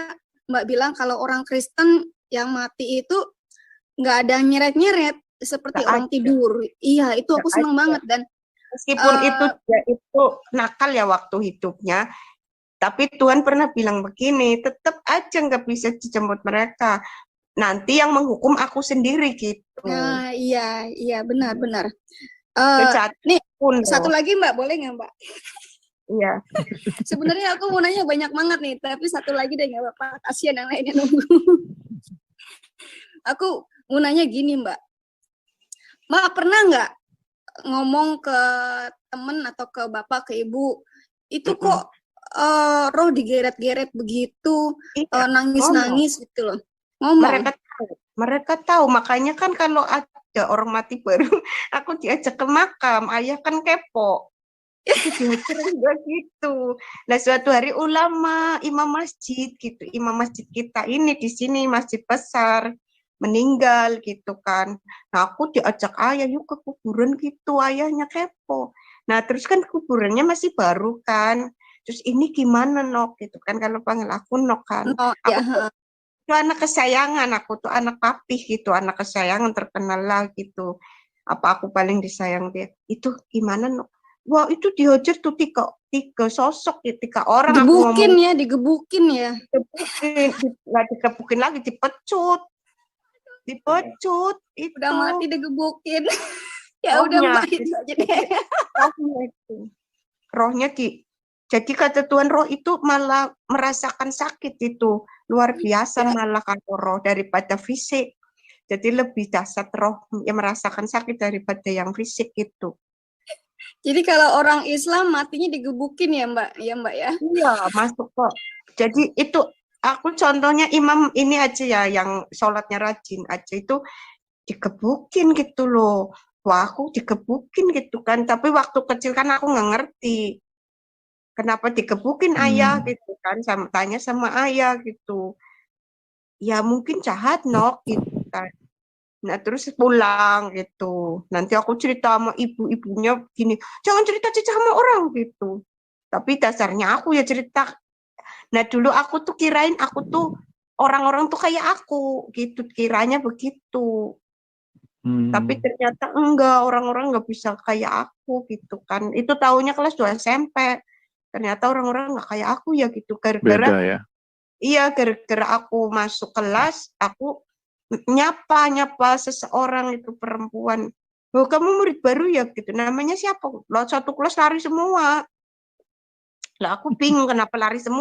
Mbak bilang kalau orang Kristen yang mati itu nggak ada nyeret-nyeret seperti Nggak orang ada. tidur. Iya, itu aku Nggak seneng ada. banget. Dan Meskipun itu dia itu nakal ya waktu hidupnya, tapi Tuhan pernah bilang begini, tetap aja nggak bisa dijemput mereka. Nanti yang menghukum aku sendiri gitu. nah, iya benar. Nih, satu lagi Mbak, boleh nggak Mbak? Iya. Sebenarnya aku mau nanya banyak banget nih, tapi satu lagi deh nggak apa-apa. Kasihan yang lainnya nunggu. Aku mau nanya gini Mbak. Mbak pernah nggak ngomong ke temen atau ke bapak, ke ibu, itu kok roh digeret-geret begitu, nangis-nangis gitu loh. Ngomong. Mereka tahu, makanya kan kalau ada orang mati baru, aku diajak ke makam, ayah kan kepo. Gitu. Nah suatu hari ulama, imam masjid gitu, imam masjid kita ini di sini masjid besar meninggal gitu kan. Nah aku diajak ayah yuk ke kuburan gitu, ayahnya kepo. Nah terus kan kuburannya masih baru kan. Terus ini gimana Nok gitu kan, kalau panggil aku Nok kan. Aku itu anak kesayangan, aku tuh anak papih gitu, anak kesayangan terkenal lah gitu. Apa aku paling disayang dia? Itu gimana Nok? Wah itu dihajar tuh tiga sosok ya, 3 orang. Digebukin ya. Digebukin, nggak digebukin lagi, dipecut itu. Udah mati digebukin. Ya udah Mbak itu aja deh. Rohnya jadi kata Tuhan roh itu malah merasakan sakit itu luar biasa malah kalau roh daripada fisik. Jadi lebih dahsyat roh yang merasakan sakit daripada yang fisik itu. Jadi kalau orang Islam matinya digebukin ya Mbak? Ya Mbak ya? Iya, masuk kok. Jadi itu aku contohnya imam ini aja ya, yang sholatnya rajin aja itu digebukin gitu loh. Wah aku digebukin gitu kan, tapi waktu kecil kan aku nggak ngerti. Kenapa digebukin ayah gitu kan, tanya sama ayah gitu. Ya mungkin jahat Nok gitu kan. Nah terus pulang gitu. Nanti aku cerita sama ibu-ibunya gini, jangan cerita sama orang gitu. Tapi dasarnya aku ya cerita. Nah dulu aku tuh kirain aku tuh orang-orang tuh kayak aku gitu, kiranya begitu. Tapi ternyata enggak, orang-orang nggak bisa kayak aku gitu kan. Itu tahunya kelas 2 SMP. Ternyata orang-orang nggak kayak aku ya gitu. Gara-gara beda ya. Iya, gara-gara aku masuk kelas, aku nyapa seseorang itu perempuan. Oh, kamu murid baru ya gitu. Namanya siapa? Lo satu kelas lari semua. Lah aku bingung kenapa lari semua.